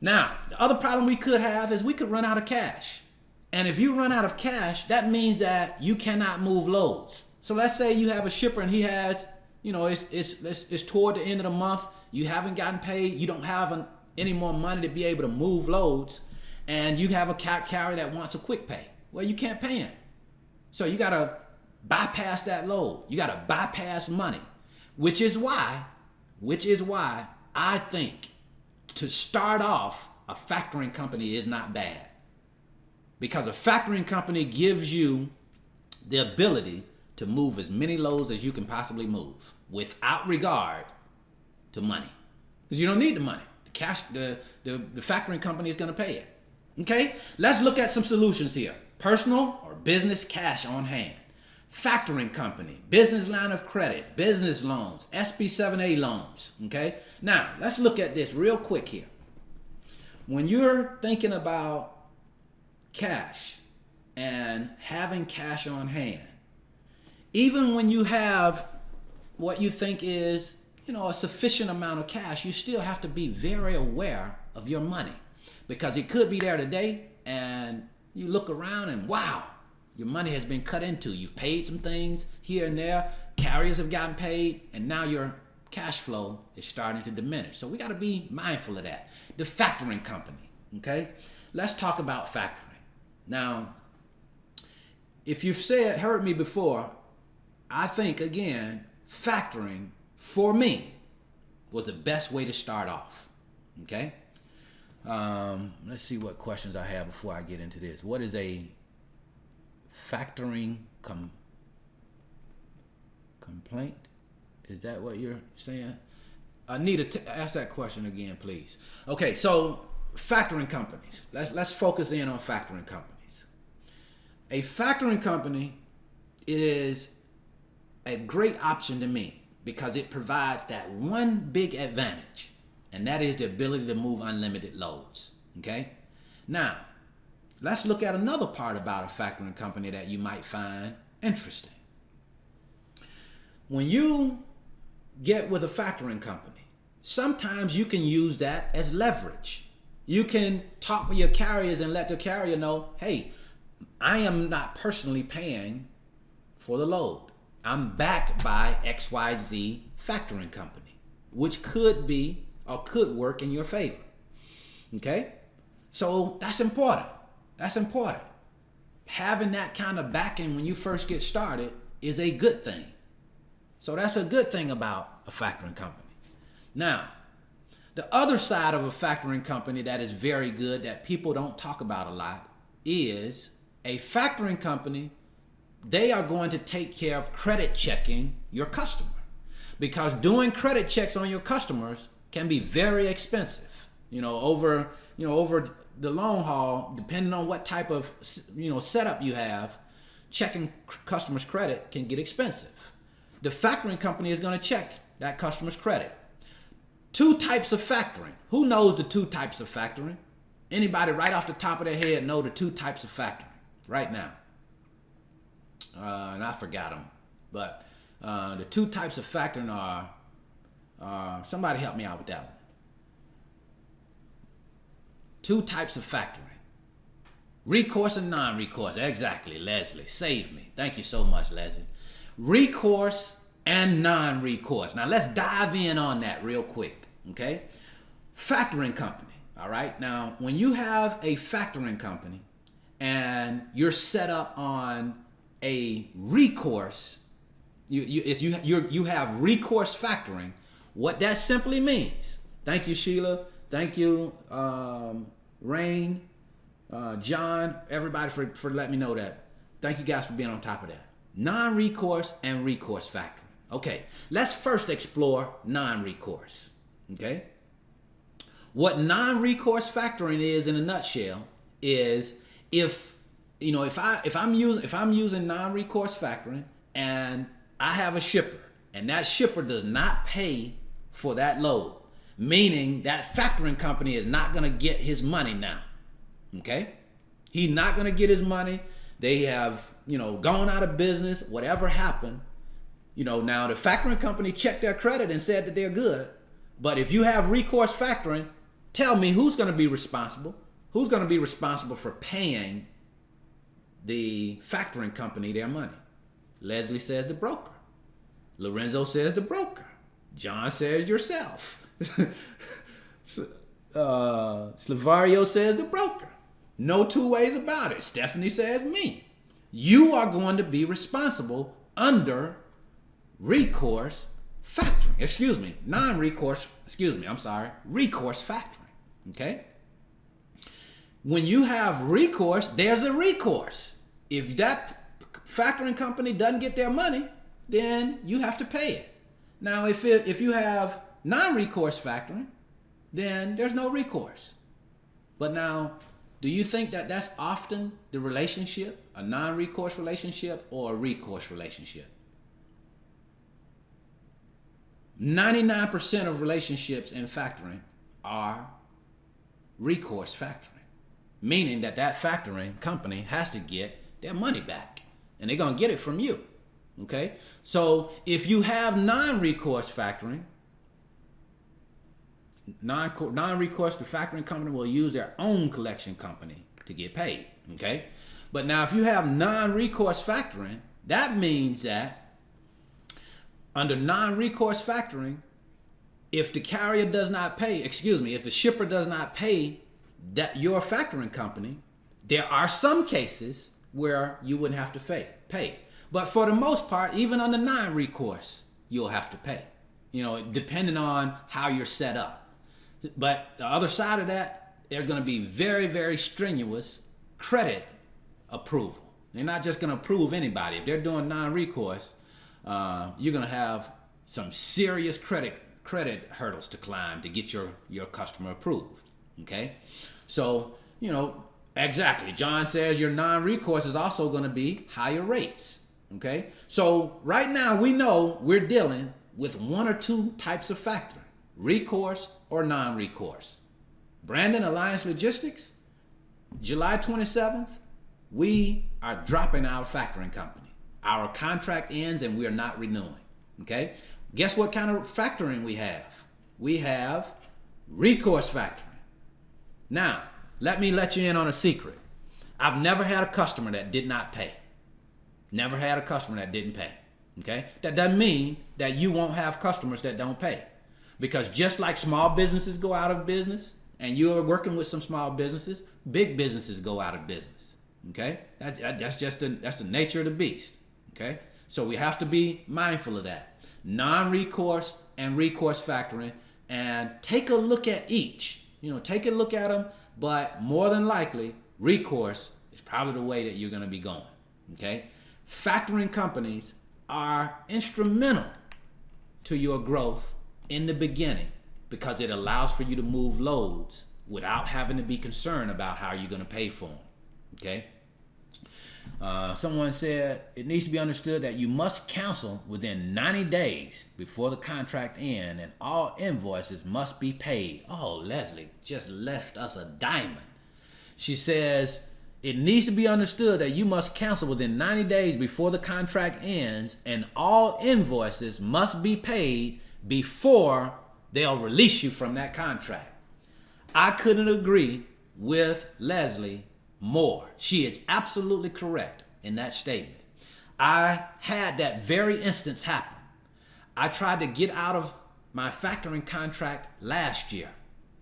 Now, the other problem we could have is we could run out of cash. And if you run out of cash, that means that you cannot move loads. So let's say you have a shipper and he has, it's toward the end of the month, you haven't gotten paid, you don't have any more money to be able to move loads, and you have a carrier that wants a quick pay. Well, you can't pay him. So you got to bypass that load. You got to bypass money, which is why I think to start off, a factoring company is not bad. Because a factoring company gives you the ability to move as many loads as you can possibly move without regard to money. Because you don't need the money. The cash, the factoring company is going to pay it. Okay? Let's look at some solutions here. Personal or business cash on hand. Factoring company, business line of credit, business loans, SB7A loans. Okay? Now, let's look at this real quick here. When you're thinking about cash and having cash on hand, even when you have what you think is, a sufficient amount of cash, you still have to be very aware of your money, because it could be there today and you look around and wow, your money has been cut into. You've paid some things here and there. Carriers have gotten paid, and now your cash flow is starting to diminish. So we got to be mindful of that. The factoring company, okay? Let's talk about factoring. Now, if you've heard me before, I think, again, factoring, for me, was the best way to start off, okay? Let's see what questions I have before I get into this. What is a factoring complaint? Is that what you're saying? Anita, ask that question again, please. Okay, so factoring companies. Let's focus in on factoring companies. A factoring company is a great option to me because it provides that one big advantage, and that is the ability to move unlimited loads. Okay? Now, let's look at another part about a factoring company that you might find interesting. When you get with a factoring company, sometimes you can use that as leverage. You can talk with your carriers and let the carrier know, hey, I am not personally paying for the load. I'm backed by XYZ factoring company, which could be or could work in your favor. Okay? So that's important. That's important. Having that kind of backing when you first get started is a good thing. So that's a good thing about a factoring company. Now, the other side of a factoring company that is very good that people don't talk about a lot is a factoring company. They are going to take care of credit checking your customer, because doing credit checks on your customers can be very expensive. Over the long haul, depending on what type of setup you have, checking customers' credit can get expensive. The factoring company is going to check that customer's credit. Two types of factoring. Who knows the two types of factoring? Anybody right off the top of their head know the two types of factoring right now? And I forgot them. But the two types of factoring are, somebody help me out with that one. Two types of factoring. Recourse and non-recourse. Exactly, Leslie. Save me. Thank you so much, Leslie. Recourse and non-recourse. Now let's dive in on that real quick, okay? Factoring company, all right? Now, when you have a factoring company and you're set up on a recourse, you have recourse factoring, what that simply means. Thank you, Sheila. Thank you, Rain, John, everybody for letting me know that. Thank you guys for being on top of that. Non-recourse and recourse factoring. Okay, let's first explore non-recourse. Okay, what non-recourse factoring is in a nutshell is if I'm using non-recourse factoring and I have a shipper and that shipper does not pay for that load, meaning that factoring company is not going to get his money now. Okay, he's not going to get his money. They have, gone out of business, whatever happened. Now the factoring company checked their credit and said that they're good. But if you have recourse factoring, tell me who's going to be responsible? Who's going to be responsible for paying the factoring company their money? Leslie says the broker. Lorenzo says the broker. John says yourself. Slavario says the broker. No two ways about it. Stephanie says me. You are going to be responsible under recourse factoring. Non-recourse, recourse factoring. Okay? When you have recourse, there's a recourse. If that factoring company doesn't get their money, then you have to pay it. Now, if you have non-recourse factoring, then there's no recourse. But now, do you think that that's often the relationship, a non-recourse relationship or a recourse relationship? 99% of relationships in factoring are recourse factoring, meaning that factoring company has to get their money back, and they're going to get it from you. Okay? So if you have non-recourse factoring, non-recourse, the factoring company will use their own collection company to get paid. Okay? But now if you have non-recourse factoring, that means that under non-recourse factoring, If the carrier does not pay, if the shipper does not pay that your factoring company, there are some cases where you wouldn't have to pay. But for the most part, even on the non-recourse, you'll have to pay. Depending on how you're set up. But the other side of that, there's going to be very, very strenuous credit approval. They're not just going to approve anybody. If they're doing non-recourse, you're going to have some serious credit hurdles to climb to get your customer approved. Okay? So, exactly. John says your non-recourse is also going to be higher rates. Okay? So right now we know we're dealing with one or two types of factoring: recourse or non-recourse. Brandon, Alliance Logistics, July 27th, we are dropping our factoring company. Our contract ends and we are not renewing. Okay? Guess what kind of factoring we have? We have recourse factoring. Now, let me let you in on a secret. I've never had a customer that did not pay. Never had a customer that didn't pay. Okay? That doesn't mean that you won't have customers that don't pay. Because just like small businesses go out of business, and you're working with some small businesses, big businesses go out of business. Okay? That's the nature of the beast. Okay? So we have to be mindful of that. Non-recourse and recourse factoring, and take a look at each. Take a look at them, but more than likely, recourse is probably the way that you're going to be going. Okay? Factoring companies are instrumental to your growth in the beginning because it allows for you to move loads without having to be concerned about how you're going to pay for them. Okay? Someone said it needs to be understood that you must cancel within 90 days before the contract ends, and all invoices must be paid. Oh, Leslie just left us a diamond. She says it needs to be understood that you must cancel within 90 days before the contract ends, and all invoices must be paid before they'll release you from that contract. I couldn't agree with Leslie more. She is absolutely correct in that statement. I had that very instance happen. I tried to get out of my factoring contract last year.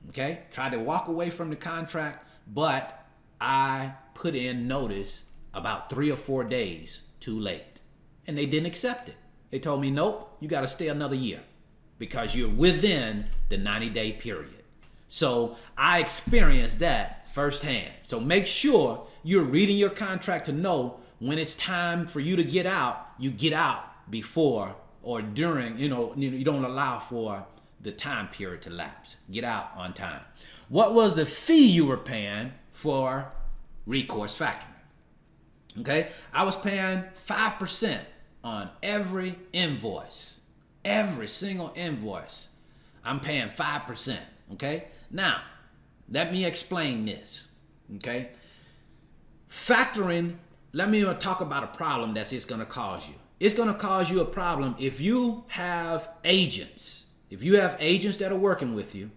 Okay? Tried to walk away from the contract, but I put in notice about 3 or 4 days too late. And they didn't accept it. They told me, nope, you got to stay another year because you're within the 90-day period. So I experienced that firsthand. So make sure you're reading your contract to know when it's time for you to get out, you get out before or during, you don't allow for the time period to lapse. Get out on time. What was the fee you were paying for recourse factoring? Okay, I was paying 5% on every invoice. Every single invoice, I'm paying 5%. Okay, now let me explain this. Okay, factoring. Let me talk about a problem that it's going to cause you. It's going to cause you a problem if you have agents. If you have agents that are working with you,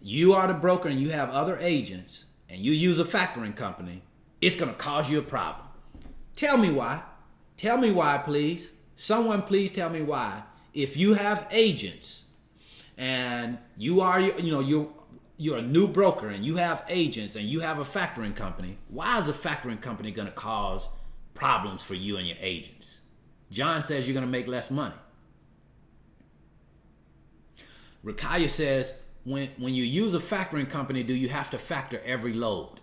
you are the broker and you have other agents, and you use a factoring company, it's going to cause you a problem. Tell me why. Tell me why, please. Someone please tell me why. If you have agents and you are, you're a new broker and you have agents and you have a factoring company, why is a factoring company going to cause problems for you and your agents? John says you're going to make less money. Rakaya says, when you use a factoring company, do you have to factor every load?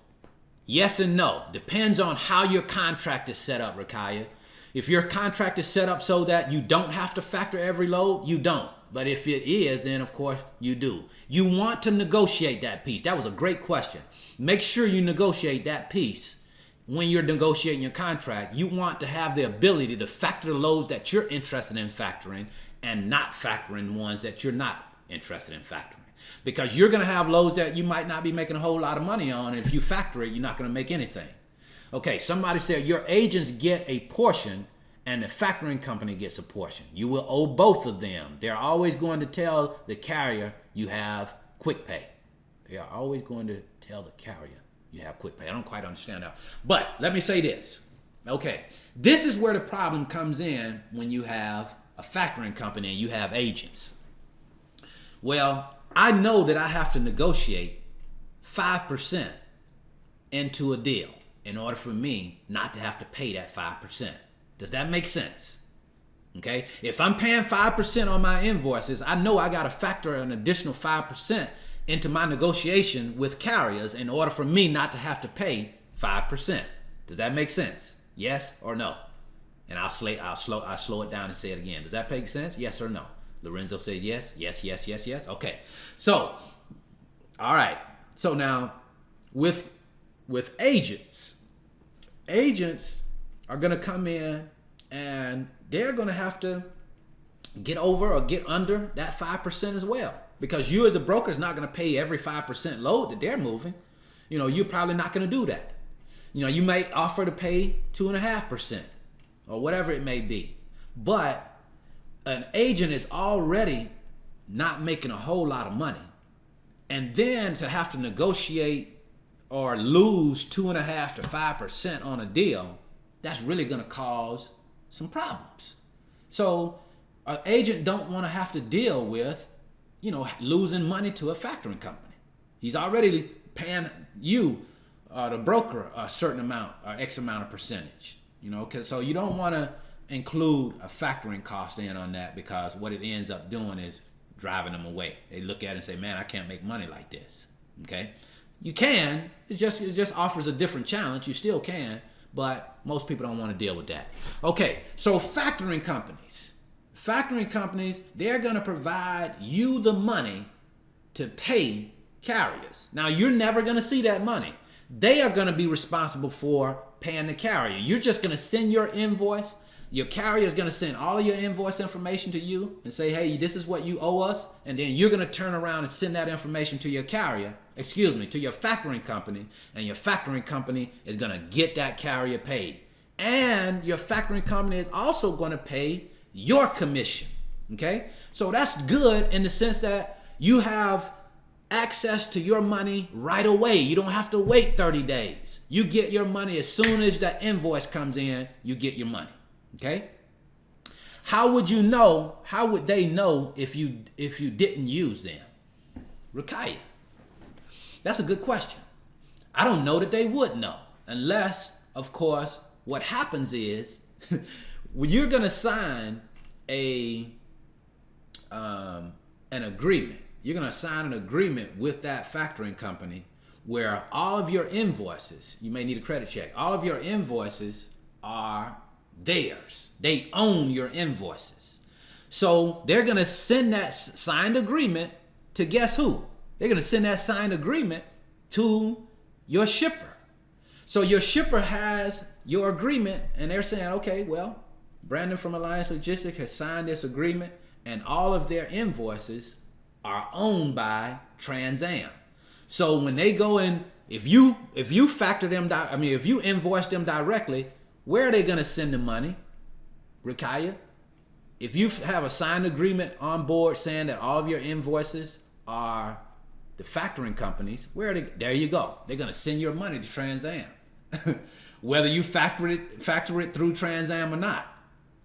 Yes and no. Depends on how your contract is set up, Rakaya. If your contract is set up so that you don't have to factor every load, you don't. But if it is, then of course you do. You want to negotiate that piece. That was a great question. Make sure you negotiate that piece when you're negotiating your contract. You want to have the ability to factor the loads that you're interested in factoring and not factoring ones that you're not interested in factoring. Because you're going to have loads that you might not be making a whole lot of money on. And if you factor it, you're not going to make anything. Okay, somebody said your agents get a portion and the factoring company gets a portion. You will owe both of them. They're always going to tell the carrier you have quick pay. They are always going to tell the carrier you have quick pay. I don't quite understand that. But let me say this. Okay, this is where the problem comes in when you have a factoring company and you have agents. Well, I know that I have to negotiate 5% into a deal in order for me not to have to pay that 5%. Does that make sense? Okay, if I'm paying 5% on my invoices, I know I got to factor an additional 5% into my negotiation with carriers in order for me not to have to pay 5%. Does that make sense? Yes or no? And I'll slow it down and say it again. Does that make sense? Yes or no? Lorenzo said yes, yes, yes, yes, yes. Okay. So, all right. So now, with agents are going to come in and they're going to have to get over or get under that 5% as well. Because you as a broker is not going to pay every 5% load that they're moving. You know, you're probably not going to do that. You know, you may offer to pay 2.5% or whatever it may be. But an agent is already not making a whole lot of money. And then to have to negotiate or lose 2.5% to 5% on a deal, that's really going to cause some problems. So an agent don't want to have to deal with, you know, losing money to a factoring company. He's already paying you, the broker, a certain amount, or X amount of percentage. You know, so you don't want to include a factoring cost in on that, because what it ends up doing is driving them away. They look at it and say, man, I can't make money like this. Okay, you can. It just offers a different challenge. You still can, but most people don't want to deal with that. Okay, so factoring companies, they're going to provide you the money to pay carriers. Now, you're never going to see that money. They are going to be responsible for paying the carrier. You're just going to send your invoice. Your carrier is going to send all of your invoice information to you and say, hey, this is what you owe us. And then you're going to turn around and send that information to your carrier, to your factoring company. And your factoring company is going to get that carrier paid. And your factoring company is also going to pay your commission. Okay? So that's good in the sense that you have access to your money right away. You don't have to wait 30 days. You get your money as soon as that invoice comes in, you get your money. Okay? How would you know? How would they know if you didn't use them? Rakaya. That's a good question. I don't know that they would know, unless, of course, what happens is when you're going to sign an agreement. You're going to sign an agreement with that factoring company where all of your invoices, you may need a credit check, all of your invoices are theirs. They own your invoices. So they're going to send that signed agreement to guess who? They're going to send that signed agreement to your shipper. So your shipper has your agreement and they're saying, okay, well, Brandon from Alliance Logistics has signed this agreement and all of their invoices are owned by Trans Am. So when they go in, if you factor them, if you invoice them directly, where are they going to send the money? Rakaya? If you have a signed agreement on board saying that all of your invoices are the factoring companies, where are they? There you go. They're going to send your money to Trans Am, whether you factor it through Trans Am or not.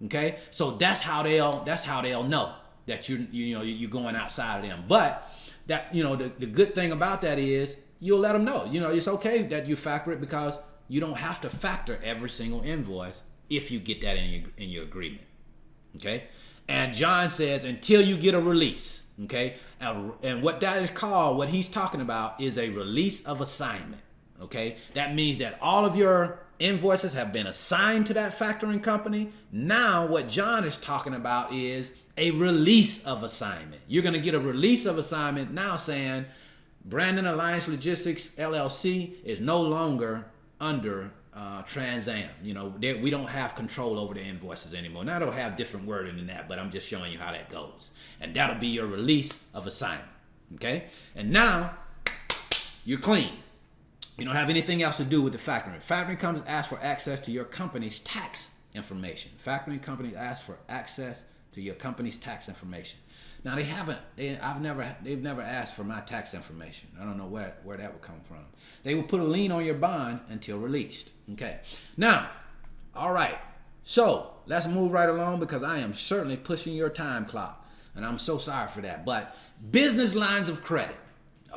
Okay, so that's how they'll know that you're going outside of them. But that, the good thing about that is you'll let them know. It's okay that you factor it because you don't have to factor every single invoice if you get that in your agreement. Okay, and John says until you get a release. Okay, and what that is called, what he's talking about, is a release of assignment. Okay, that means that all of your invoices have been assigned to that factoring company. Now what John is talking about is a release of assignment. You're going to get a release of assignment now saying Brandon Alliance Logistics LLC is no longer under Trans Am. We don't have control over the invoices anymore. Now they'll have different wording than that, but I'm just showing you how that goes. And that'll be your release of assignment. Okay? And now you're clean. You don't have anything else to do with the factoring. Factoring companies ask for access to your company's tax information. Factoring companies ask for access to your company's tax information. Now they've never asked for my tax information. I don't know where that would come from. They will put a lien on your bond until released. Okay. Now, all right. So let's move right along because I am certainly pushing your time clock. And I'm so sorry for that. But business lines of credit.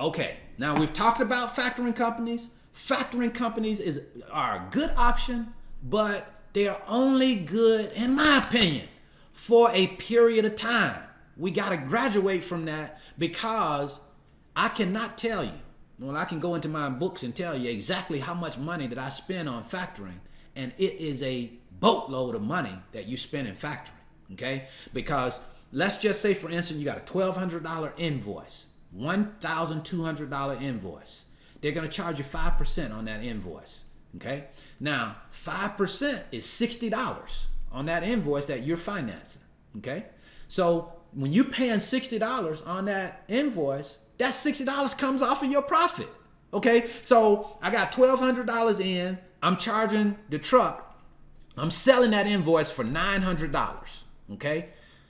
Okay, now we've talked about factoring companies. Factoring companies are a good option, but they are only good, in my opinion, for a period of time. We got to graduate from that, because I cannot tell you, well, I can go into my books and tell you exactly how much money that I spend on factoring, and it is a boatload of money that you spend in factoring, okay? Because let's just say, for instance, you got a $1,200 invoice, $1,200 invoice. They're going to charge you 5% on that invoice, okay? Now, 5% is $60 on that invoice that you're financing, okay? So when you're paying $60 on that invoice, that $60 comes off of your profit, okay? So I got $1,200 in, I'm charging the truck, I'm selling that invoice for $900, okay?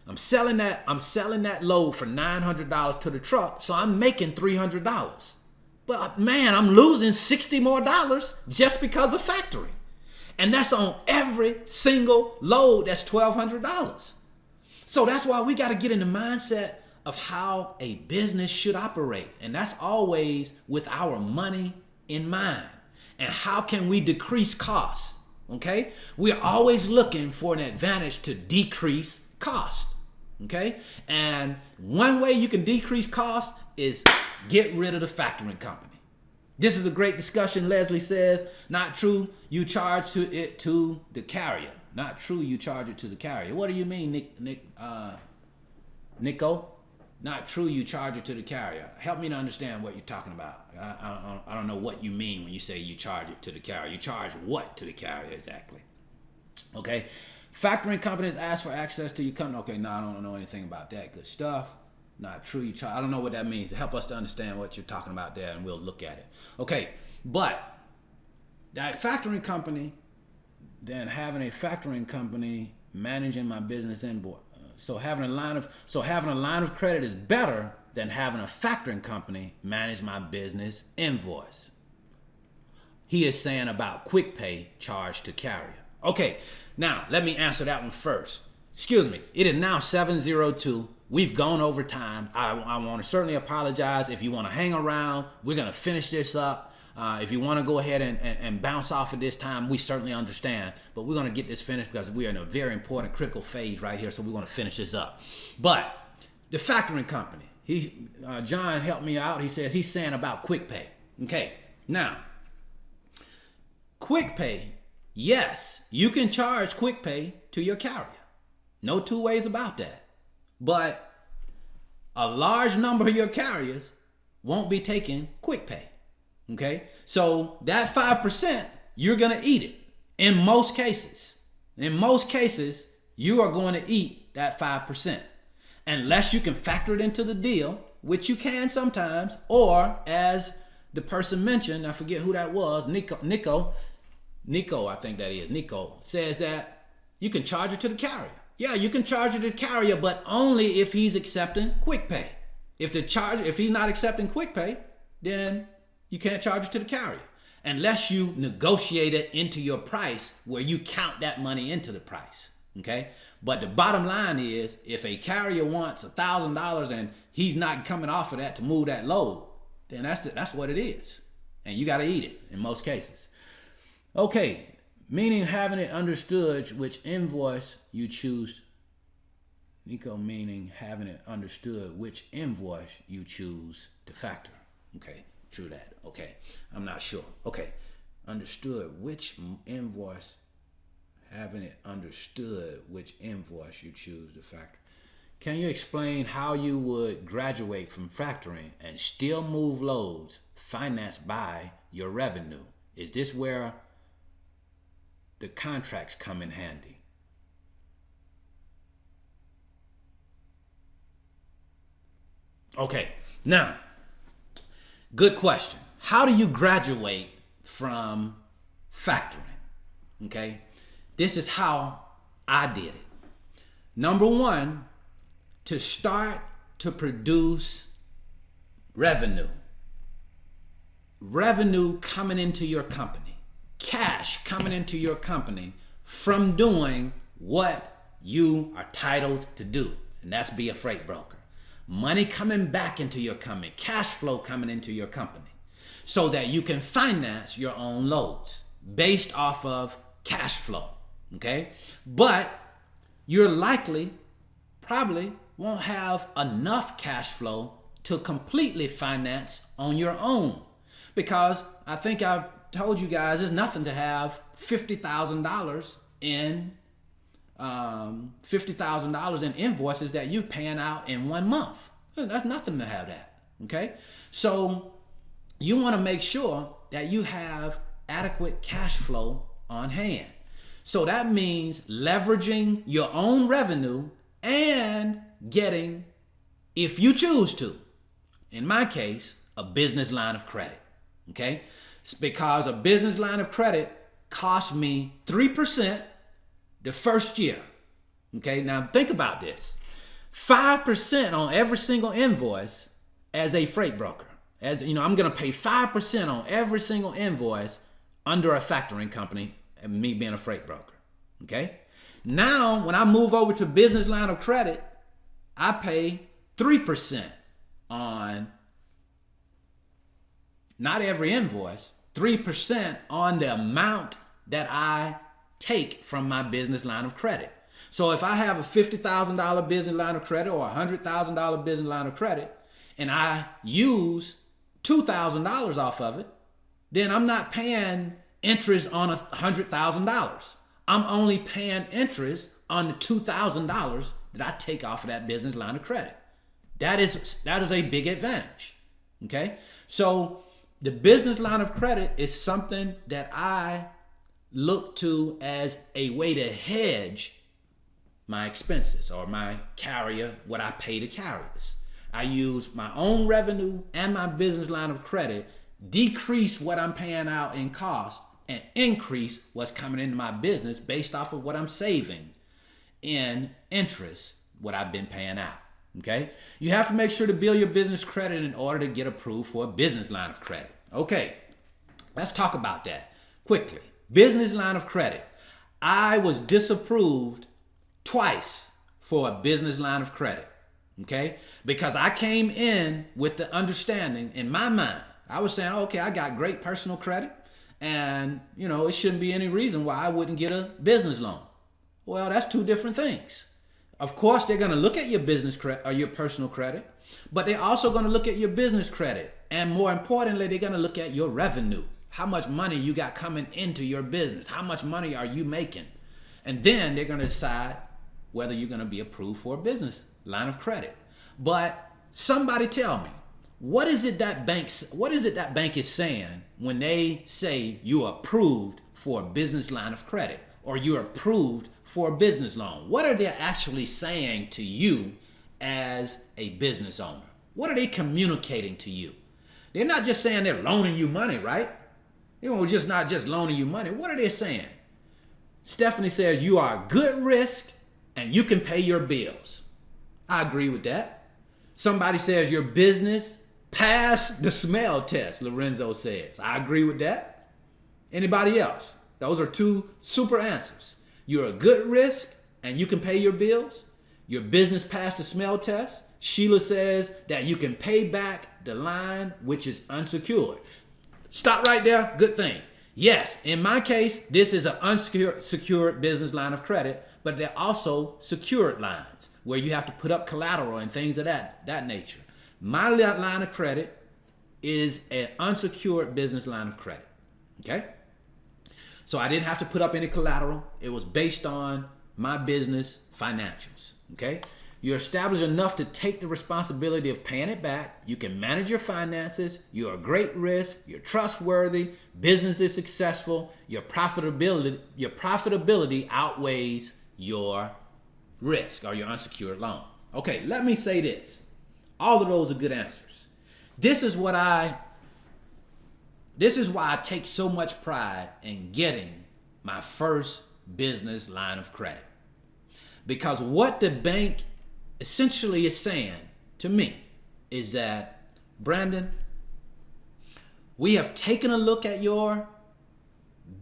I'm selling that load for $900 to the truck, so I'm making $300. But man, I'm losing $60 more just because of factoring. And that's on every single load that's $1,200. So that's why we got to get in the mindset of how a business should operate. And that's always with our money in mind. And how can we decrease costs? Okay? We are always looking for an advantage to decrease cost. Okay? And one way you can decrease costs is get rid of the factoring company. This is a great discussion. Leslie says, not true, you charge it to the carrier. Not true, you charge it to the carrier. What do you mean, Nico? Not true, you charge it to the carrier. Help me to understand what you're talking about. I don't know what you mean when you say you charge it to the carrier. You charge what to the carrier exactly? Okay. Factoring companies ask for access to your company. Okay, no, I don't know anything about that. Good stuff. Not true. You charge. I don't know what that means. Help us to understand what you're talking about there, and we'll look at it. Okay, but that factoring company, then having a factoring company managing my business invoice. So having a line of credit is better than having a factoring company manage my business invoice. He is saying about quick pay charged to carrier. Okay, now let me answer that one first. Excuse me. It is now 7:02. We've gone over time. I want to certainly apologize. If you want to hang around, we're going to finish this up. If you want to go ahead and bounce off at this time, we certainly understand. But we're going to get this finished because we are in a very important, critical phase right here. So we're going to finish this up. But the factoring company, John helped me out. He says he's saying about quick pay. Okay, now, quick pay, yes, you can charge quick pay to your carrier. No two ways about that. But a large number of your carriers won't be taking quick pay. Okay? So that 5%, you're going to eat it. In most cases, you are going to eat that 5%. Unless you can factor it into the deal, which you can sometimes, or as the person mentioned, I forget who that was, Nico, I think that is, Nico, says that you can charge it to the carrier. Yeah, you can charge it to the carrier, but only if he's accepting quick pay. If he's not accepting quick pay, then you can't charge it to the carrier. Unless you negotiate it into your price where you count that money into the price. Okay? But the bottom line is, if a carrier wants $1,000 and he's not coming off of that to move that load, then that's what it is. And you got to eat it in most cases. Okay. Meaning having it understood which invoice you choose. Nico, meaning having it understood which invoice you choose to factor. Okay, true that. Okay, I'm not sure. Okay, understood which invoice. Having it understood which invoice you choose to factor. Can you explain how you would graduate from factoring and still move loads financed by your revenue? Is this where the contracts come in handy? Okay, now, good question. How do you graduate from factoring? Okay, this is how I did it. Number one, to start to produce revenue coming into your company. Cash coming into your company from doing what you are titled to do. and that's be a freight broker. Money coming back into your company, cash flow coming into your company, so that you can finance your own loads based off of cash flow, okay? But you're probably won't have enough cash flow to completely finance on your own, because I think I've told you guys it's nothing to have $50,000 in $50,000 in invoices that you're paying out in 1 month. That's nothing to have that, okay? So you want to make sure that you have adequate cash flow on hand. So that means leveraging your own revenue and getting, if you choose to, in my case, a business line of credit, okay? It's because a business line of credit cost me 3% the first year. Okay, now think about this. 5% on every single invoice as a freight broker. As you know, I'm gonna pay 5% on every single invoice under a factoring company, and me being a freight broker. Okay? Now, when I move over to business line of credit, I pay 3% on not every invoice, 3% on the amount that I take from my business line of credit. So if I have a $50,000 business line of credit or a $100,000 business line of credit, and I use $2,000 off of it, then I'm not paying interest on $100,000. I'm only paying interest on the $2,000 that I take off of that business line of credit. That is a big advantage. Okay, so the business line of credit is something that I look to as a way to hedge my expenses, or my carrier, what I pay to carriers. I use my own revenue and my business line of credit, decrease what I'm paying out in cost, and increase what's coming into my business based off of what I'm saving in interest, what I've been paying out. Okay? You have to make sure to build your business credit in order to get approved for a business line of credit. Okay, let's talk about that quickly. Business line of credit. I was disapproved twice for a business line of credit, okay? Because I came in with the understanding in my mind. I was saying, okay, I got great personal credit, and you know, it shouldn't be any reason why I wouldn't get a business loan. Well, that's two different things. Of course, they're going to look at your business credit or your personal credit, but they're also going to look at your business credit. And more importantly, they're going to look at your revenue. How much money you got coming into your business? How much money are you making? And then they're going to decide whether you're going to be approved for a business line of credit. But somebody tell me, what is it that bank is saying when they say you're approved for a business line of credit, or you're approved for a business loan? What are they actually saying to you as a business owner? What are they communicating to you? They're not just saying they're loaning you money, right? They're just not just loaning you money. What are they saying? Stephanie says you are a good risk and you can pay your bills. I agree with that. Somebody says your business passed the smell test, Lorenzo says. I agree with that. Anybody else? Those are two super answers. You're a good risk and you can pay your bills. Your business passed the smell test. Sheila says that you can pay back the line, which is unsecured. Stop right there. Good thing. Yes, in my case, this is an unsecured business line of credit, but they're also secured lines where you have to put up collateral and things of that nature. My line of credit is an unsecured business line of credit. Okay? So I didn't have to put up any collateral. It was based on my business financials. Okay? You're established enough to take the responsibility of paying it back. You can manage your finances. You're a great risk. You're trustworthy. Business is successful. Your profitability outweighs your risk or your unsecured loan. Okay, let me say this. All of those are good answers. This is why I take so much pride in getting my first business line of credit. Because what the bank essentially is saying to me is that, Brandon, we have taken a look at your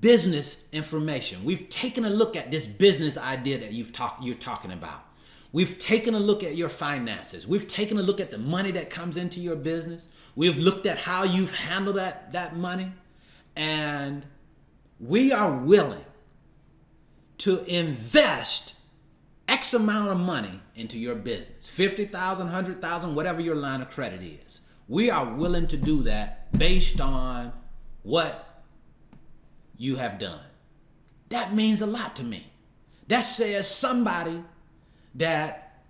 business information. We've taken a look at this business idea that you're talking about. We've taken a look at your finances. We've taken a look at the money that comes into your business. We've looked at how you've handled that money. And we are willing to invest X amount of money into your business, 50,000, 100,000, whatever your line of credit is. We are willing to do that based on what you have done. That means a lot to me. That says somebody that,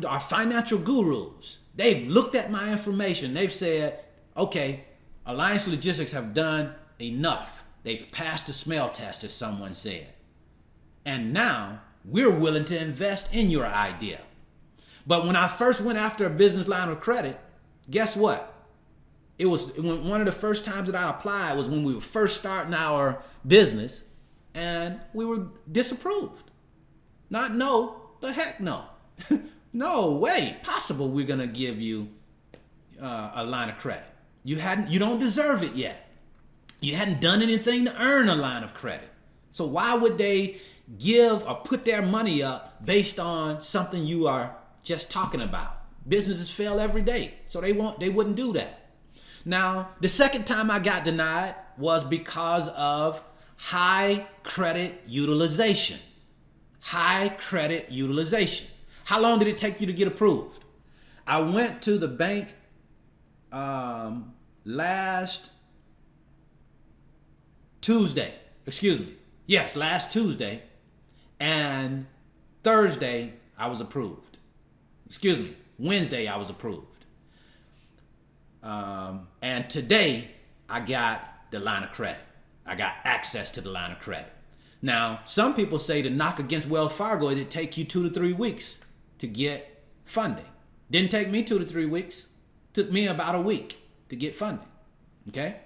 our financial gurus, they've looked at my information. They've said, okay, Alliance Logistics have done enough. They've passed the smell test, as someone said. And now we're willing to invest in your idea. But when I first went after a business line of credit, guess what? It was one of the first times that I applied was when we were first starting our business, and we were disapproved. Not no, but heck no. No way possible we're gonna give you a line of credit. You don't deserve it yet. You hadn't done anything to earn a line of credit. So why would they give or put their money up based on something you are just talking about? Businesses fail every day, so they wouldn't do that. Now, the second time I got denied was because of high credit utilization. High credit utilization. How long did it take you to get approved? I went to the bank last Tuesday. Last Tuesday. And Thursday, I was approved. Wednesday, I was approved. And today, I got the line of credit. I got access to the line of credit. Now, some people say the knock against Wells Fargo is it take you 2 to 3 weeks to get funding. Didn't take me 2 to 3 weeks. Took me about a week to get funding. Okay?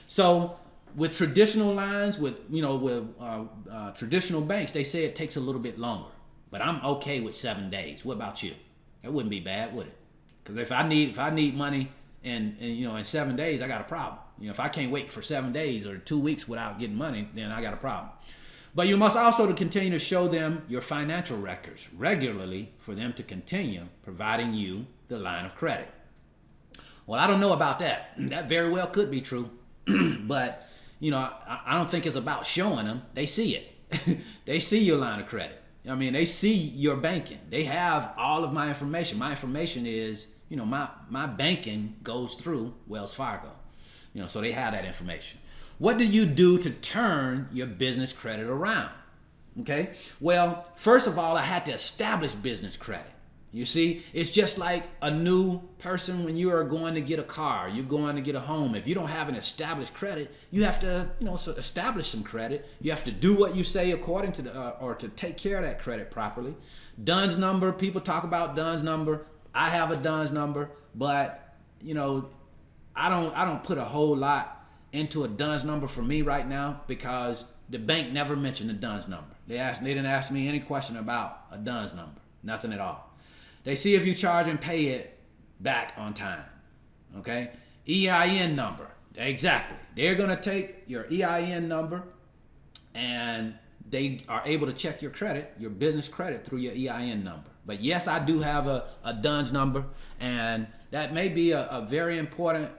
So with traditional lines, with traditional banks, they say it takes a little bit longer. But I'm okay with 7 days. What about you? That wouldn't be bad, would it? Because if I need money in 7 days, I got a problem. If I can't wait for 7 days or 2 weeks without getting money, then I got a problem. But you must also continue to show them your financial records regularly for them to continue providing you the line of credit. Well, I don't know about that. That very well could be true. But, I don't think it's about showing them. They see it. They see your line of credit. They see your banking. They have all of my information. My information is, my banking goes through Wells Fargo. So they have that information. What do you do to turn your business credit around? Okay. Well, first of all, I had to establish business credit. You see, it's just like a new person when you are going to get a car, you're going to get a home. If you don't have an established credit, you have to, establish some credit. You have to do what you say according to or to take care of that credit properly. DUNS number, people talk about DUNS number. I have a DUNS number, but I don't put a whole lot into a DUNS number for me right now because the bank never mentioned the DUNS number. They didn't ask me any question about a DUNS number, nothing at all. They see if you charge and pay it back on time. Okay? EIN number. Exactly. They're going to take your EIN number and they are able to check your credit, your business credit through your EIN number. But yes, I do have a DUNS number, and that may be a very important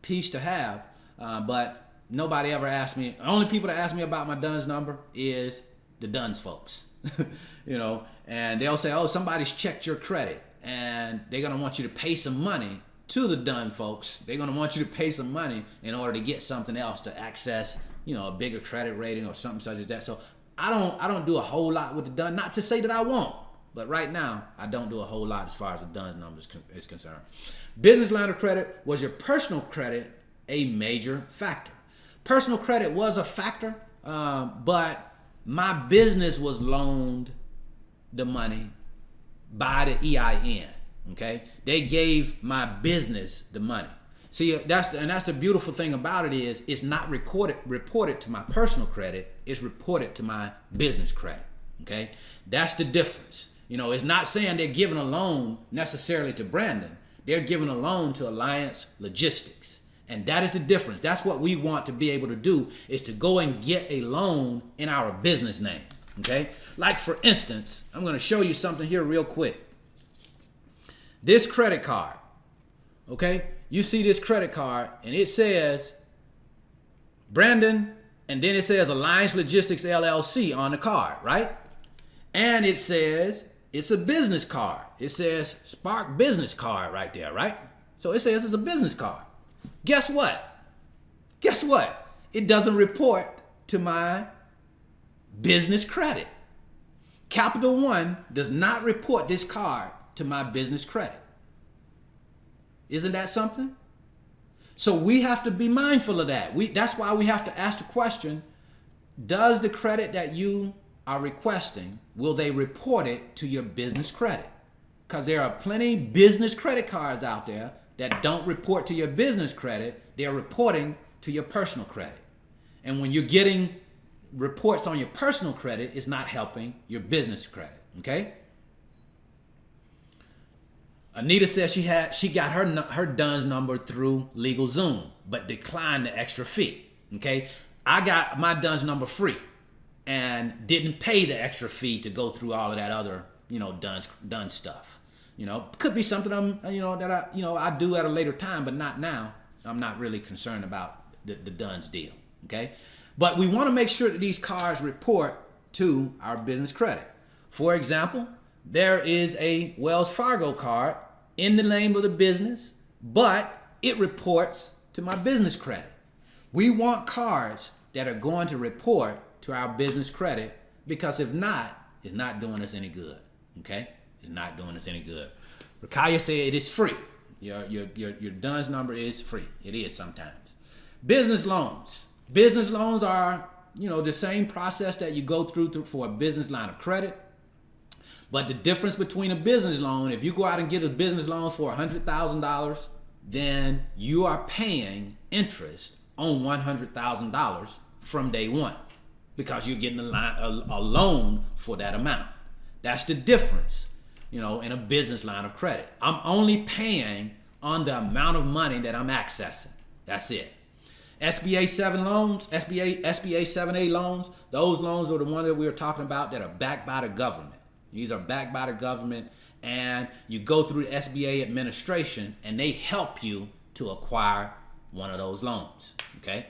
piece to have, but nobody ever asked me. The only people that ask me about my DUNS number is the DUNS folks. And they'll say, oh, somebody's checked your credit, and they're going to want you to pay some money to the DUNS folks. They're going to want you to pay some money in order to get something else to access, a bigger credit rating or something such as that. So I don't do a whole lot with the DUNS, not to say that I won't, but right now I don't do a whole lot as far as the DUNS number is concerned. Business line of credit, was your personal credit a major factor? Personal credit was a factor, but my business was loaned the money by the EIN. Okay, they gave my business the money. See, that's the beautiful thing about it is it's not reported to my personal credit. It's reported to my business credit. Okay, that's the difference. It's not saying they're giving a loan necessarily to Brandon. They're giving a loan to Alliance Logistics. And that is the difference. That's what we want to be able to do, is to go and get a loan in our business name. Okay? Like for instance, I'm going to show you something here real quick. This credit card, okay? You see this credit card and it says Brandon, and then it says Alliance Logistics LLC on the card, right? And it says it's a business card. It says Spark Business Card right there, right? So it says it's a business card. Guess what? Guess what? It doesn't report to my business credit. Capital One does not report this card to my business credit. Isn't that something? So we have to be mindful of that. That's why we have to ask the question, does the credit that you are requesting, will they report it to your business credit? Because there are plenty business credit cards out there that don't report to your business credit. They're reporting to your personal credit. And when you're getting reports on your personal credit, it's not helping your business credit, okay? Anita says she got her DUNS number through LegalZoom, but declined the extra fee, okay? I got my DUNS number free and didn't pay the extra fee to go through all of that other, DUNS stuff. Could be something I do at a later time, but not now. I'm not really concerned about the DUNS deal, okay? But we want to make sure that these cards report to our business credit. For example, there is a Wells Fargo card in the name of the business, but it reports to my business credit. We want cards that are going to report to our business credit, because if not, it's not doing us any good, okay? It's not doing us any good. Rakaya said it is free. Your DUNS number is free. It is sometimes. Business loans. Business loans are, the same process that you go through for a business line of credit. But the difference between a business loan, if you go out and get a business loan for $100,000, then you are paying interest on $100,000 from day one, because you're getting a loan for that amount. That's the difference, in a business line of credit. I'm only paying on the amount of money that I'm accessing. That's it. SBA 7 loans, SBA 7A loans, those loans are the ones that we were talking about that are backed by the government. These are backed by the government, and you go through the SBA administration and they help you to acquire one of those loans, okay?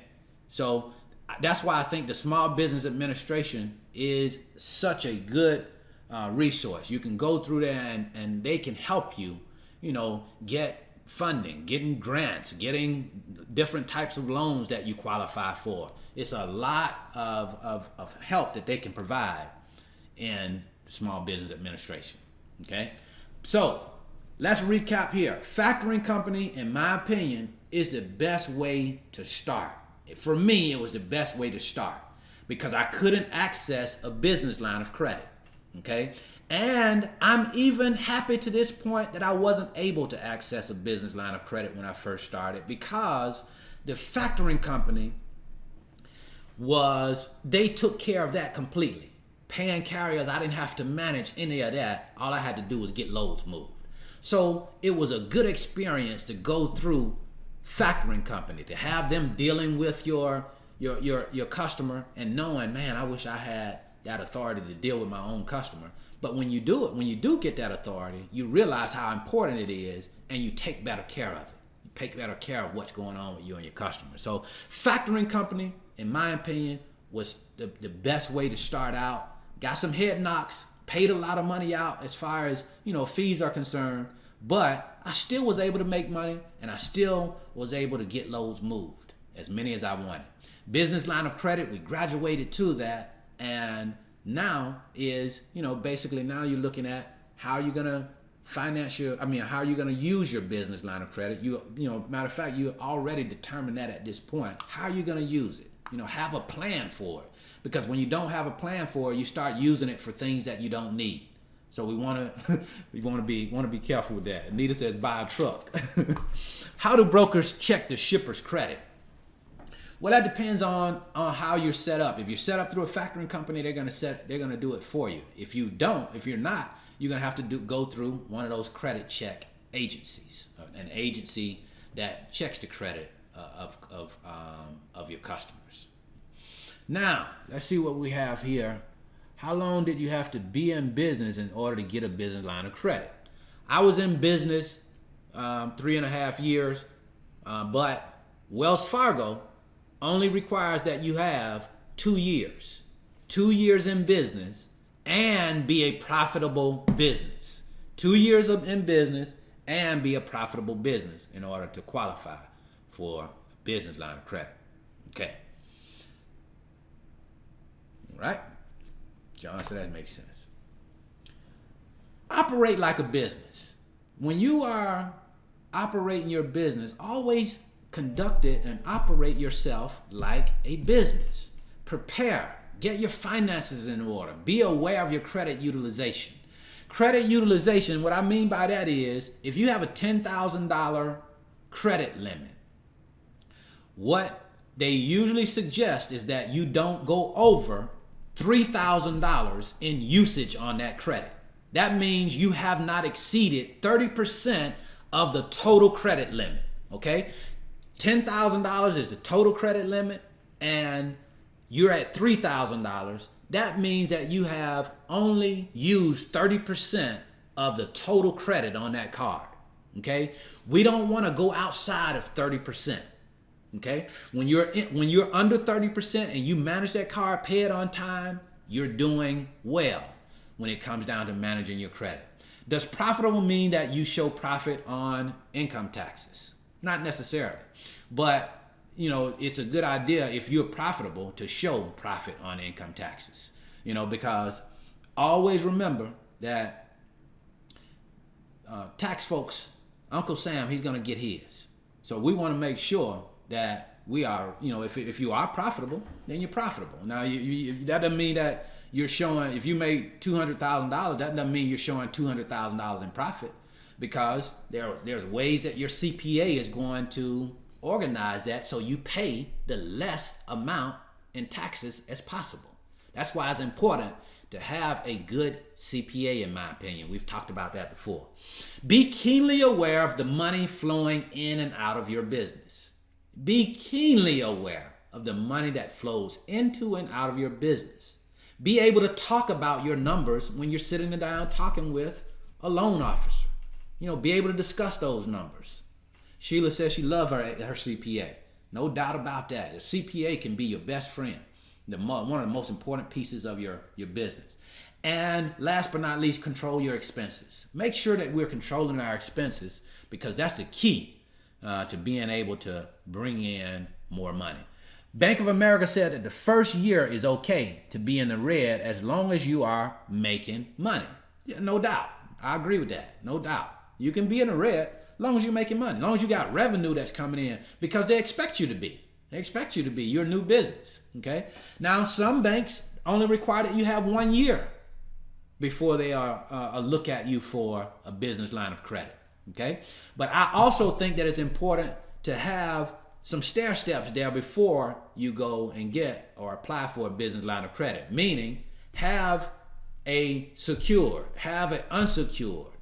So that's why I think the Small Business Administration is such a good resource. You can go through there and they can help you, get funding, getting grants, getting different types of loans that you qualify for. It's a lot of help that they can provide in Small Business Administration, okay? So let's recap here. Factoring company, in my opinion, is the best way to start. For me, it was the best way to start because I couldn't access a business line of credit, okay? And I'm even happy to this point that I wasn't able to access a business line of credit when I first started, because the factoring company they took care of that completely. Paying carriers, I didn't have to manage any of that. All I had to do was get loads moved. So it was a good experience to go through factoring company, to have them dealing with your customer and knowing, man, I wish I had that authority to deal with my own customer. But when you do it, when you do get that authority, you realize how important it is and you take better care of it. You take better care of what's going on with you and your customer. So factoring company, in my opinion, was the best way to start out. Got some head knocks, paid a lot of money out as far as, fees are concerned, but I still was able to make money and I still was able to get loads moved, as many as I wanted. Business line of credit, we graduated to that, and now is, basically now you're looking at how you're going to how you're going to use your business line of credit. Matter of fact, you already determined that at this point. How are you going to use it? Have a plan for it. Because when you don't have a plan for it, you start using it for things that you don't need. So we want to be careful with that. Anita says buy a truck. How do brokers check the shipper's credit? Well, that depends on how you're set up. If you're set up through a factoring company, they're gonna do it for you. If you're not, you're gonna have to go through one of those credit check agencies, an agency that checks the credit of your customers. Now, let's see what we have here. how long did you have to be in business in order to get a business line of credit? I was in business 3.5 years, but Wells Fargo only requires that you have 2 years. 2 years in business and be a profitable business. 2 years in business and be a profitable business in order to qualify for a business line of credit. Okay. All right? John said that makes sense. Operate like a business. When you are operating your business, always conduct it and operate yourself like a business. Prepare. Get your finances in order. Be aware of your credit utilization. Credit utilization, what I mean by that is, if you have a $10,000 credit limit, what they usually suggest is that you don't go over $3,000 in usage on that credit. That means you have not exceeded 30% of the total credit limit, okay? $10,000 is the total credit limit, and you're at $3,000. That means that you have only used 30% of the total credit on that card, okay? We don't want to go outside of 30%, okay? When you're under 30% and you manage that card, pay it on time, you're doing well when it comes down to managing your credit. Does profitable mean that you show profit on income taxes? Not necessarily, but it's a good idea if you're profitable to show profit on income taxes, because always remember that tax folks, Uncle Sam, he's going to get his. So we want to make sure that we are, if you are profitable, then you're profitable. Now, that doesn't mean that you're showing, if you made $200,000, that doesn't mean you're showing $200,000 in profit, because there's ways that your CPA is going to organize that so you pay the less amount in taxes as possible. That's why it's important to have a good CPA, in my opinion. We've talked about that before. Be keenly aware of the money flowing in and out of your business. Be keenly aware of the money that flows into and out of your business. Be able to talk about your numbers when you're sitting down talking with a loan officer. Be able to discuss those numbers. Sheila says she loves her CPA. No doubt about that. A CPA can be your best friend. One of the most important pieces of your business. And last but not least, control your expenses. Make sure that we're controlling our expenses, because that's the key to being able to bring in more money. Bank of America said that the first year is okay to be in the red as long as you are making money. Yeah, no doubt. I agree with that. No doubt. You can be in the red as long as you're making money, as long as you got revenue that's coming in, because they expect you to be. They expect you to be. You're a new business, okay? Now, some banks only require that you have 1 year before they look at you for a business line of credit, okay? But I also think that it's important to have some stair steps there before you go and get or apply for a business line of credit, meaning have a secured, have an unsecured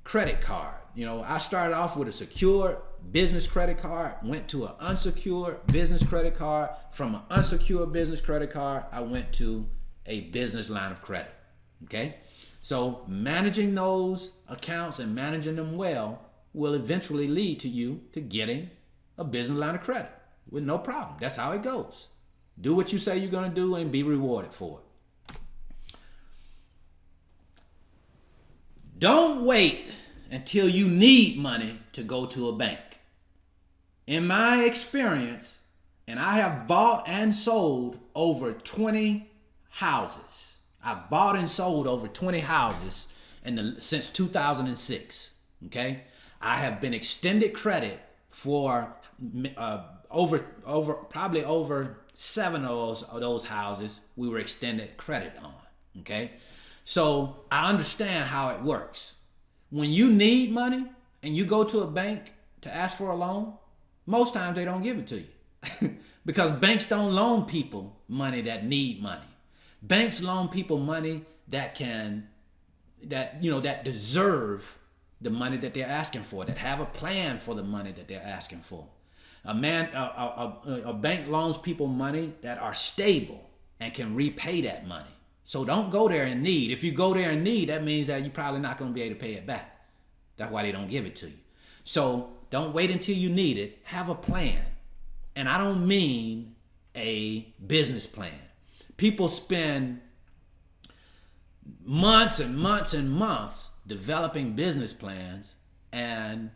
credit card. I started off with a secured business credit card, went to an unsecured business credit card. From an unsecured business credit card, I went to a business line of credit. Okay? So managing those accounts and managing them well will eventually lead to you to getting a business line of credit with no problem. That's how it goes. Do what you say you're going to do and be rewarded for it. Don't wait until you need money to go to a bank. In my experience, and I have bought and sold over 20 houses. I've bought and sold over 20 houses since 2006. Okay? I have been extended credit for probably over 7 of those houses we were extended credit on. Okay? So I understand how it works. When you need money and you go to a bank to ask for a loan, most times they don't give it to you because banks don't loan people money that need money. Banks loan people money that deserve the money that they're asking for, that have a plan for the money that they're asking for. A bank loans people money that are stable and can repay that money. So don't go there in need. If you go there in need, that means that you're probably not going to be able to pay it back. That's why they don't give it to you. So don't wait until you need it. Have a plan. And I don't mean a business plan. People spend months and months and months developing business plans, and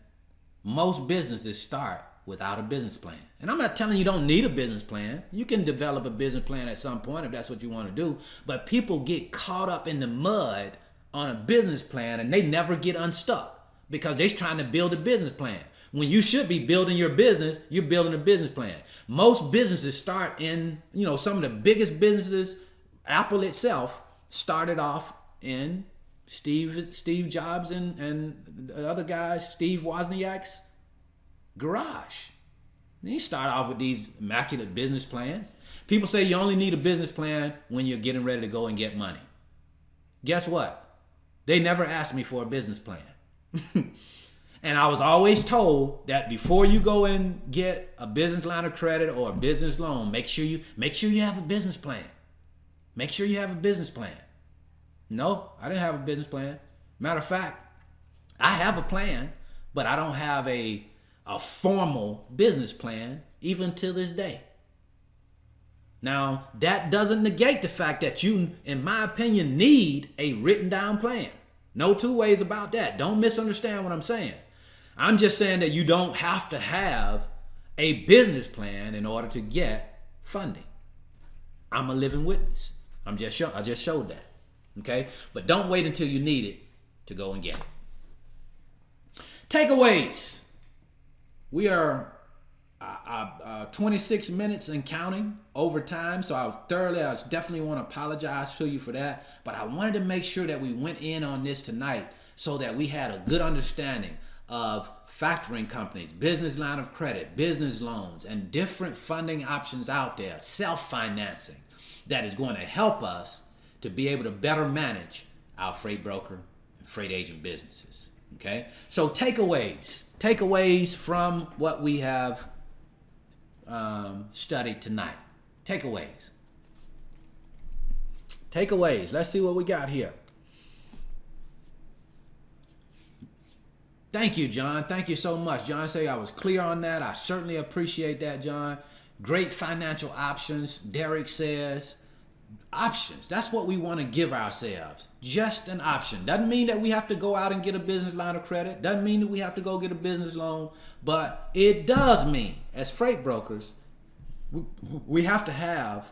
most businesses start without a business plan. And I'm not telling you don't need a business plan. You can develop a business plan at some point if that's what you want to do. But people get caught up in the mud on a business plan and they never get unstuck because they're trying to build a business plan. When you should be building your business, you're building a business plan. Most businesses start in, some of the biggest businesses, Apple itself started off in Steve Jobs and the other guy, Steve Wozniak's garage. Then you start off with these immaculate business plans. People say you only need a business plan when you're getting ready to go and get money. Guess what? They never asked me for a business plan. And I was always told that before you go and get a business line of credit or a business loan, make sure you have a business plan. Make sure you have a business plan. No, I didn't have a business plan. Matter of fact, I have a plan, but I don't have a formal business plan even to this day. Now, that doesn't negate the fact that you, in my opinion, need a written down plan. No two ways about that. Don't misunderstand what I'm saying. I'm just saying that you don't have to have a business plan in order to get funding. I'm a living witness. I just showed that. Okay? But don't wait until you need it to go and get it. Takeaways. We are 26 minutes and counting over time, so I definitely want to apologize to you for that. But I wanted to make sure that we went in on this tonight so that we had a good understanding of factoring companies, business line of credit, business loans, and different funding options out there, self-financing, that is going to help us to be able to better manage our freight broker and freight agent businesses. Okay? So takeaways from what we have studied tonight. Takeaways. Let's see what we got here. Thank you, John. Thank you so much. John say I was clear on that. I certainly appreciate that, John. Great financial options. Derek says options. That's what we want to give ourselves. Just an option. Doesn't mean that we have to go out and get a business line of credit. Doesn't mean that we have to go get a business loan. But it does mean, as freight brokers, we have to have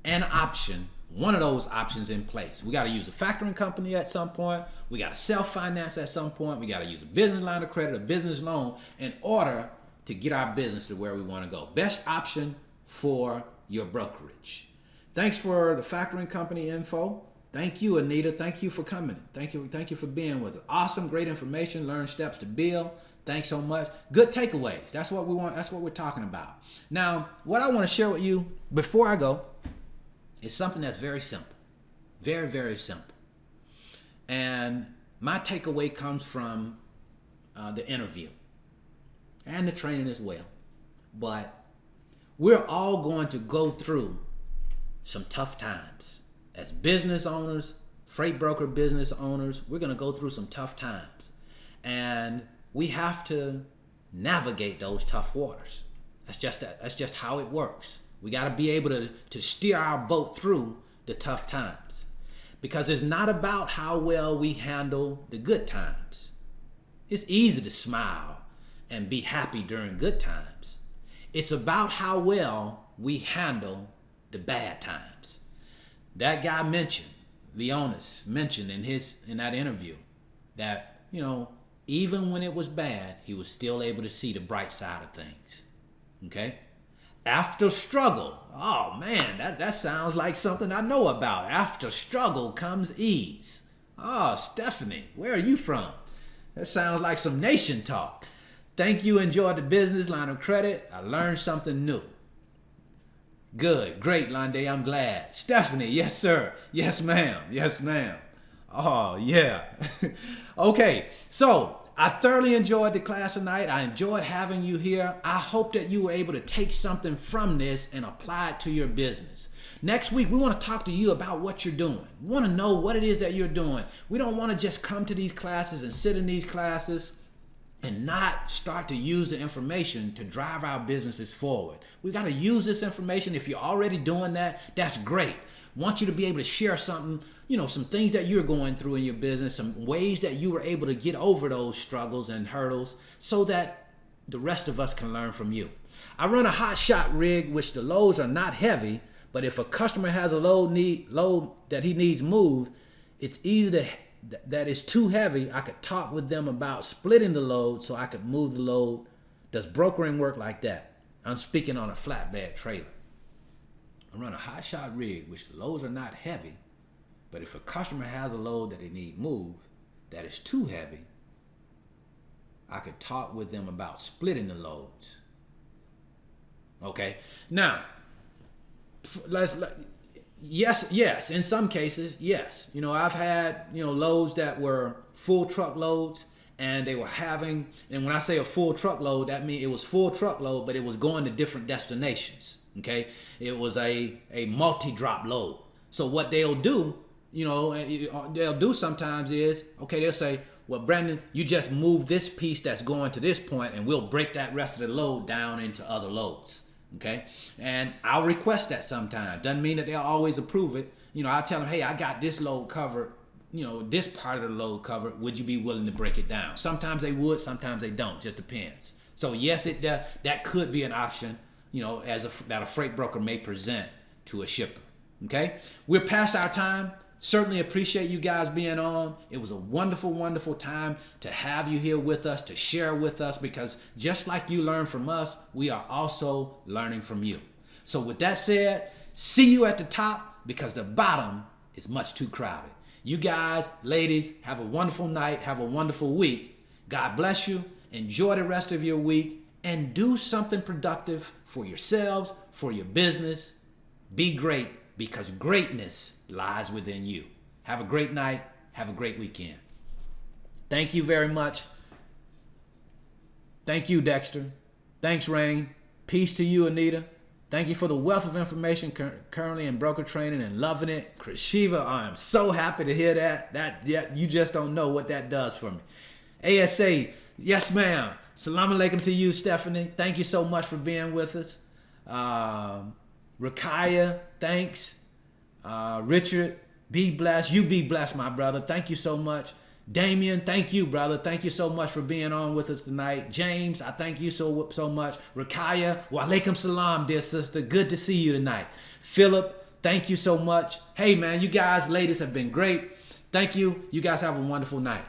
an option, one of those options in place. We got to use a factoring company at some point. We got to self-finance at some point. We got to use a business line of credit, a business loan in order to get our business to where we want to go. Best option for your brokerage. Thanks for the factoring company info. Thank you, Anita. Thank you for coming. Thank you for being with us. Awesome, great information. Learn steps to build. Thanks so much. Good takeaways. That's what we want. That's what we're talking about. Now, what I want to share with you before I go is something that's very simple. Very, very simple. And my takeaway comes from the interview and the training as well. But we're all going to go through some tough times. As business owners, freight broker business owners, we're going to go through some tough times. And we have to navigate those tough waters. That's just how it works. We got to be able to steer our boat through the tough times. Because it's not about how well we handle the good times. It's easy to smile and be happy during good times. It's about how well we handle the bad times. That guy Leonis mentioned in that interview that, even when it was bad, he was still able to see the bright side of things. Okay? After struggle, oh man, that sounds like something I know about. After struggle comes ease. Oh, Stephanie, where are you from? That sounds like some nation talk. Thank you, enjoyed the business line of credit. I learned something new. Good, great, Londe, I'm glad. Stephanie, yes, sir. Yes, ma'am. Yes, ma'am. Oh, yeah. Okay, so I thoroughly enjoyed the class tonight. I enjoyed having you here. I hope that you were able to take something from this and apply it to your business. Next week, we want to talk to you about what you're doing. We want to know what it is that you're doing. We don't want to just come to these classes and sit in these classes and not start to use the information to drive our businesses forward. We got to use this information. If you're already doing that, that's great. Want you to be able to share something, some things that you're going through in your business, some ways that you were able to get over those struggles and hurdles so that the rest of us can learn from you. I run a hot shot rig, which the loads are not heavy, but if a customer has a load that he needs moved, it's either that is too heavy. I could talk with them about splitting the load so I could move the load. Does brokering work like that? I'm speaking on a flatbed trailer. I run a hot shot rig, which the loads are not heavy, but if a customer has a load that they need moved that is too heavy, I could talk with them about splitting the loads. Okay, now yes, in some cases, yes. I've had loads that were full truckloads, and they were having, and when I say a full truckload, that means it was full truckload, but it was going to different destinations. Okay, it was a multi-drop load. So what they'll do, sometimes is, okay, they'll say, well, Brandon, you just move this piece that's going to this point, and we'll break that rest of the load down into other loads. Okay, and I'll request that sometimes. Doesn't mean that they'll always approve it. I'll tell them, hey, I got this load covered, this part of the load covered. Would you be willing to break it down? Sometimes they would, sometimes they don't. Just depends. So yes, that could be an option, that a freight broker may present to a shipper. Okay, we're past our time. Certainly appreciate you guys being on. It was a wonderful, wonderful time to have you here with us, to share with us, because just like you learn from us, we are also learning from you. So with that said, see you at the top, because the bottom is much too crowded. You guys, ladies, have a wonderful night. Have a wonderful week. God bless you. Enjoy the rest of your week and do something productive for yourselves, for your business. Be great, because greatness lies within you. Have a great night. Have a great weekend. Thank you very much. Thank you, Dexter. Thanks, Rain. Peace to you, Anita. Thank you for the wealth of information currently in broker training and loving it. Chris Shiva, I am so happy to hear that. You just don't know what that does for me. ASA, yes, ma'am. Salam alaikum to you, Stephanie. Thank you so much for being with us. Rakaya, thanks. Richard, be blessed. You be blessed, my brother. Thank you so much. Damien, thank you, brother. Thank you so much for being on with us tonight. James, I thank you so much. Rakaya, wa alaikum salam, dear sister. Good to see you tonight. Philip, thank you so much. Hey, man, you guys, ladies, have been great. Thank you. You guys have a wonderful night.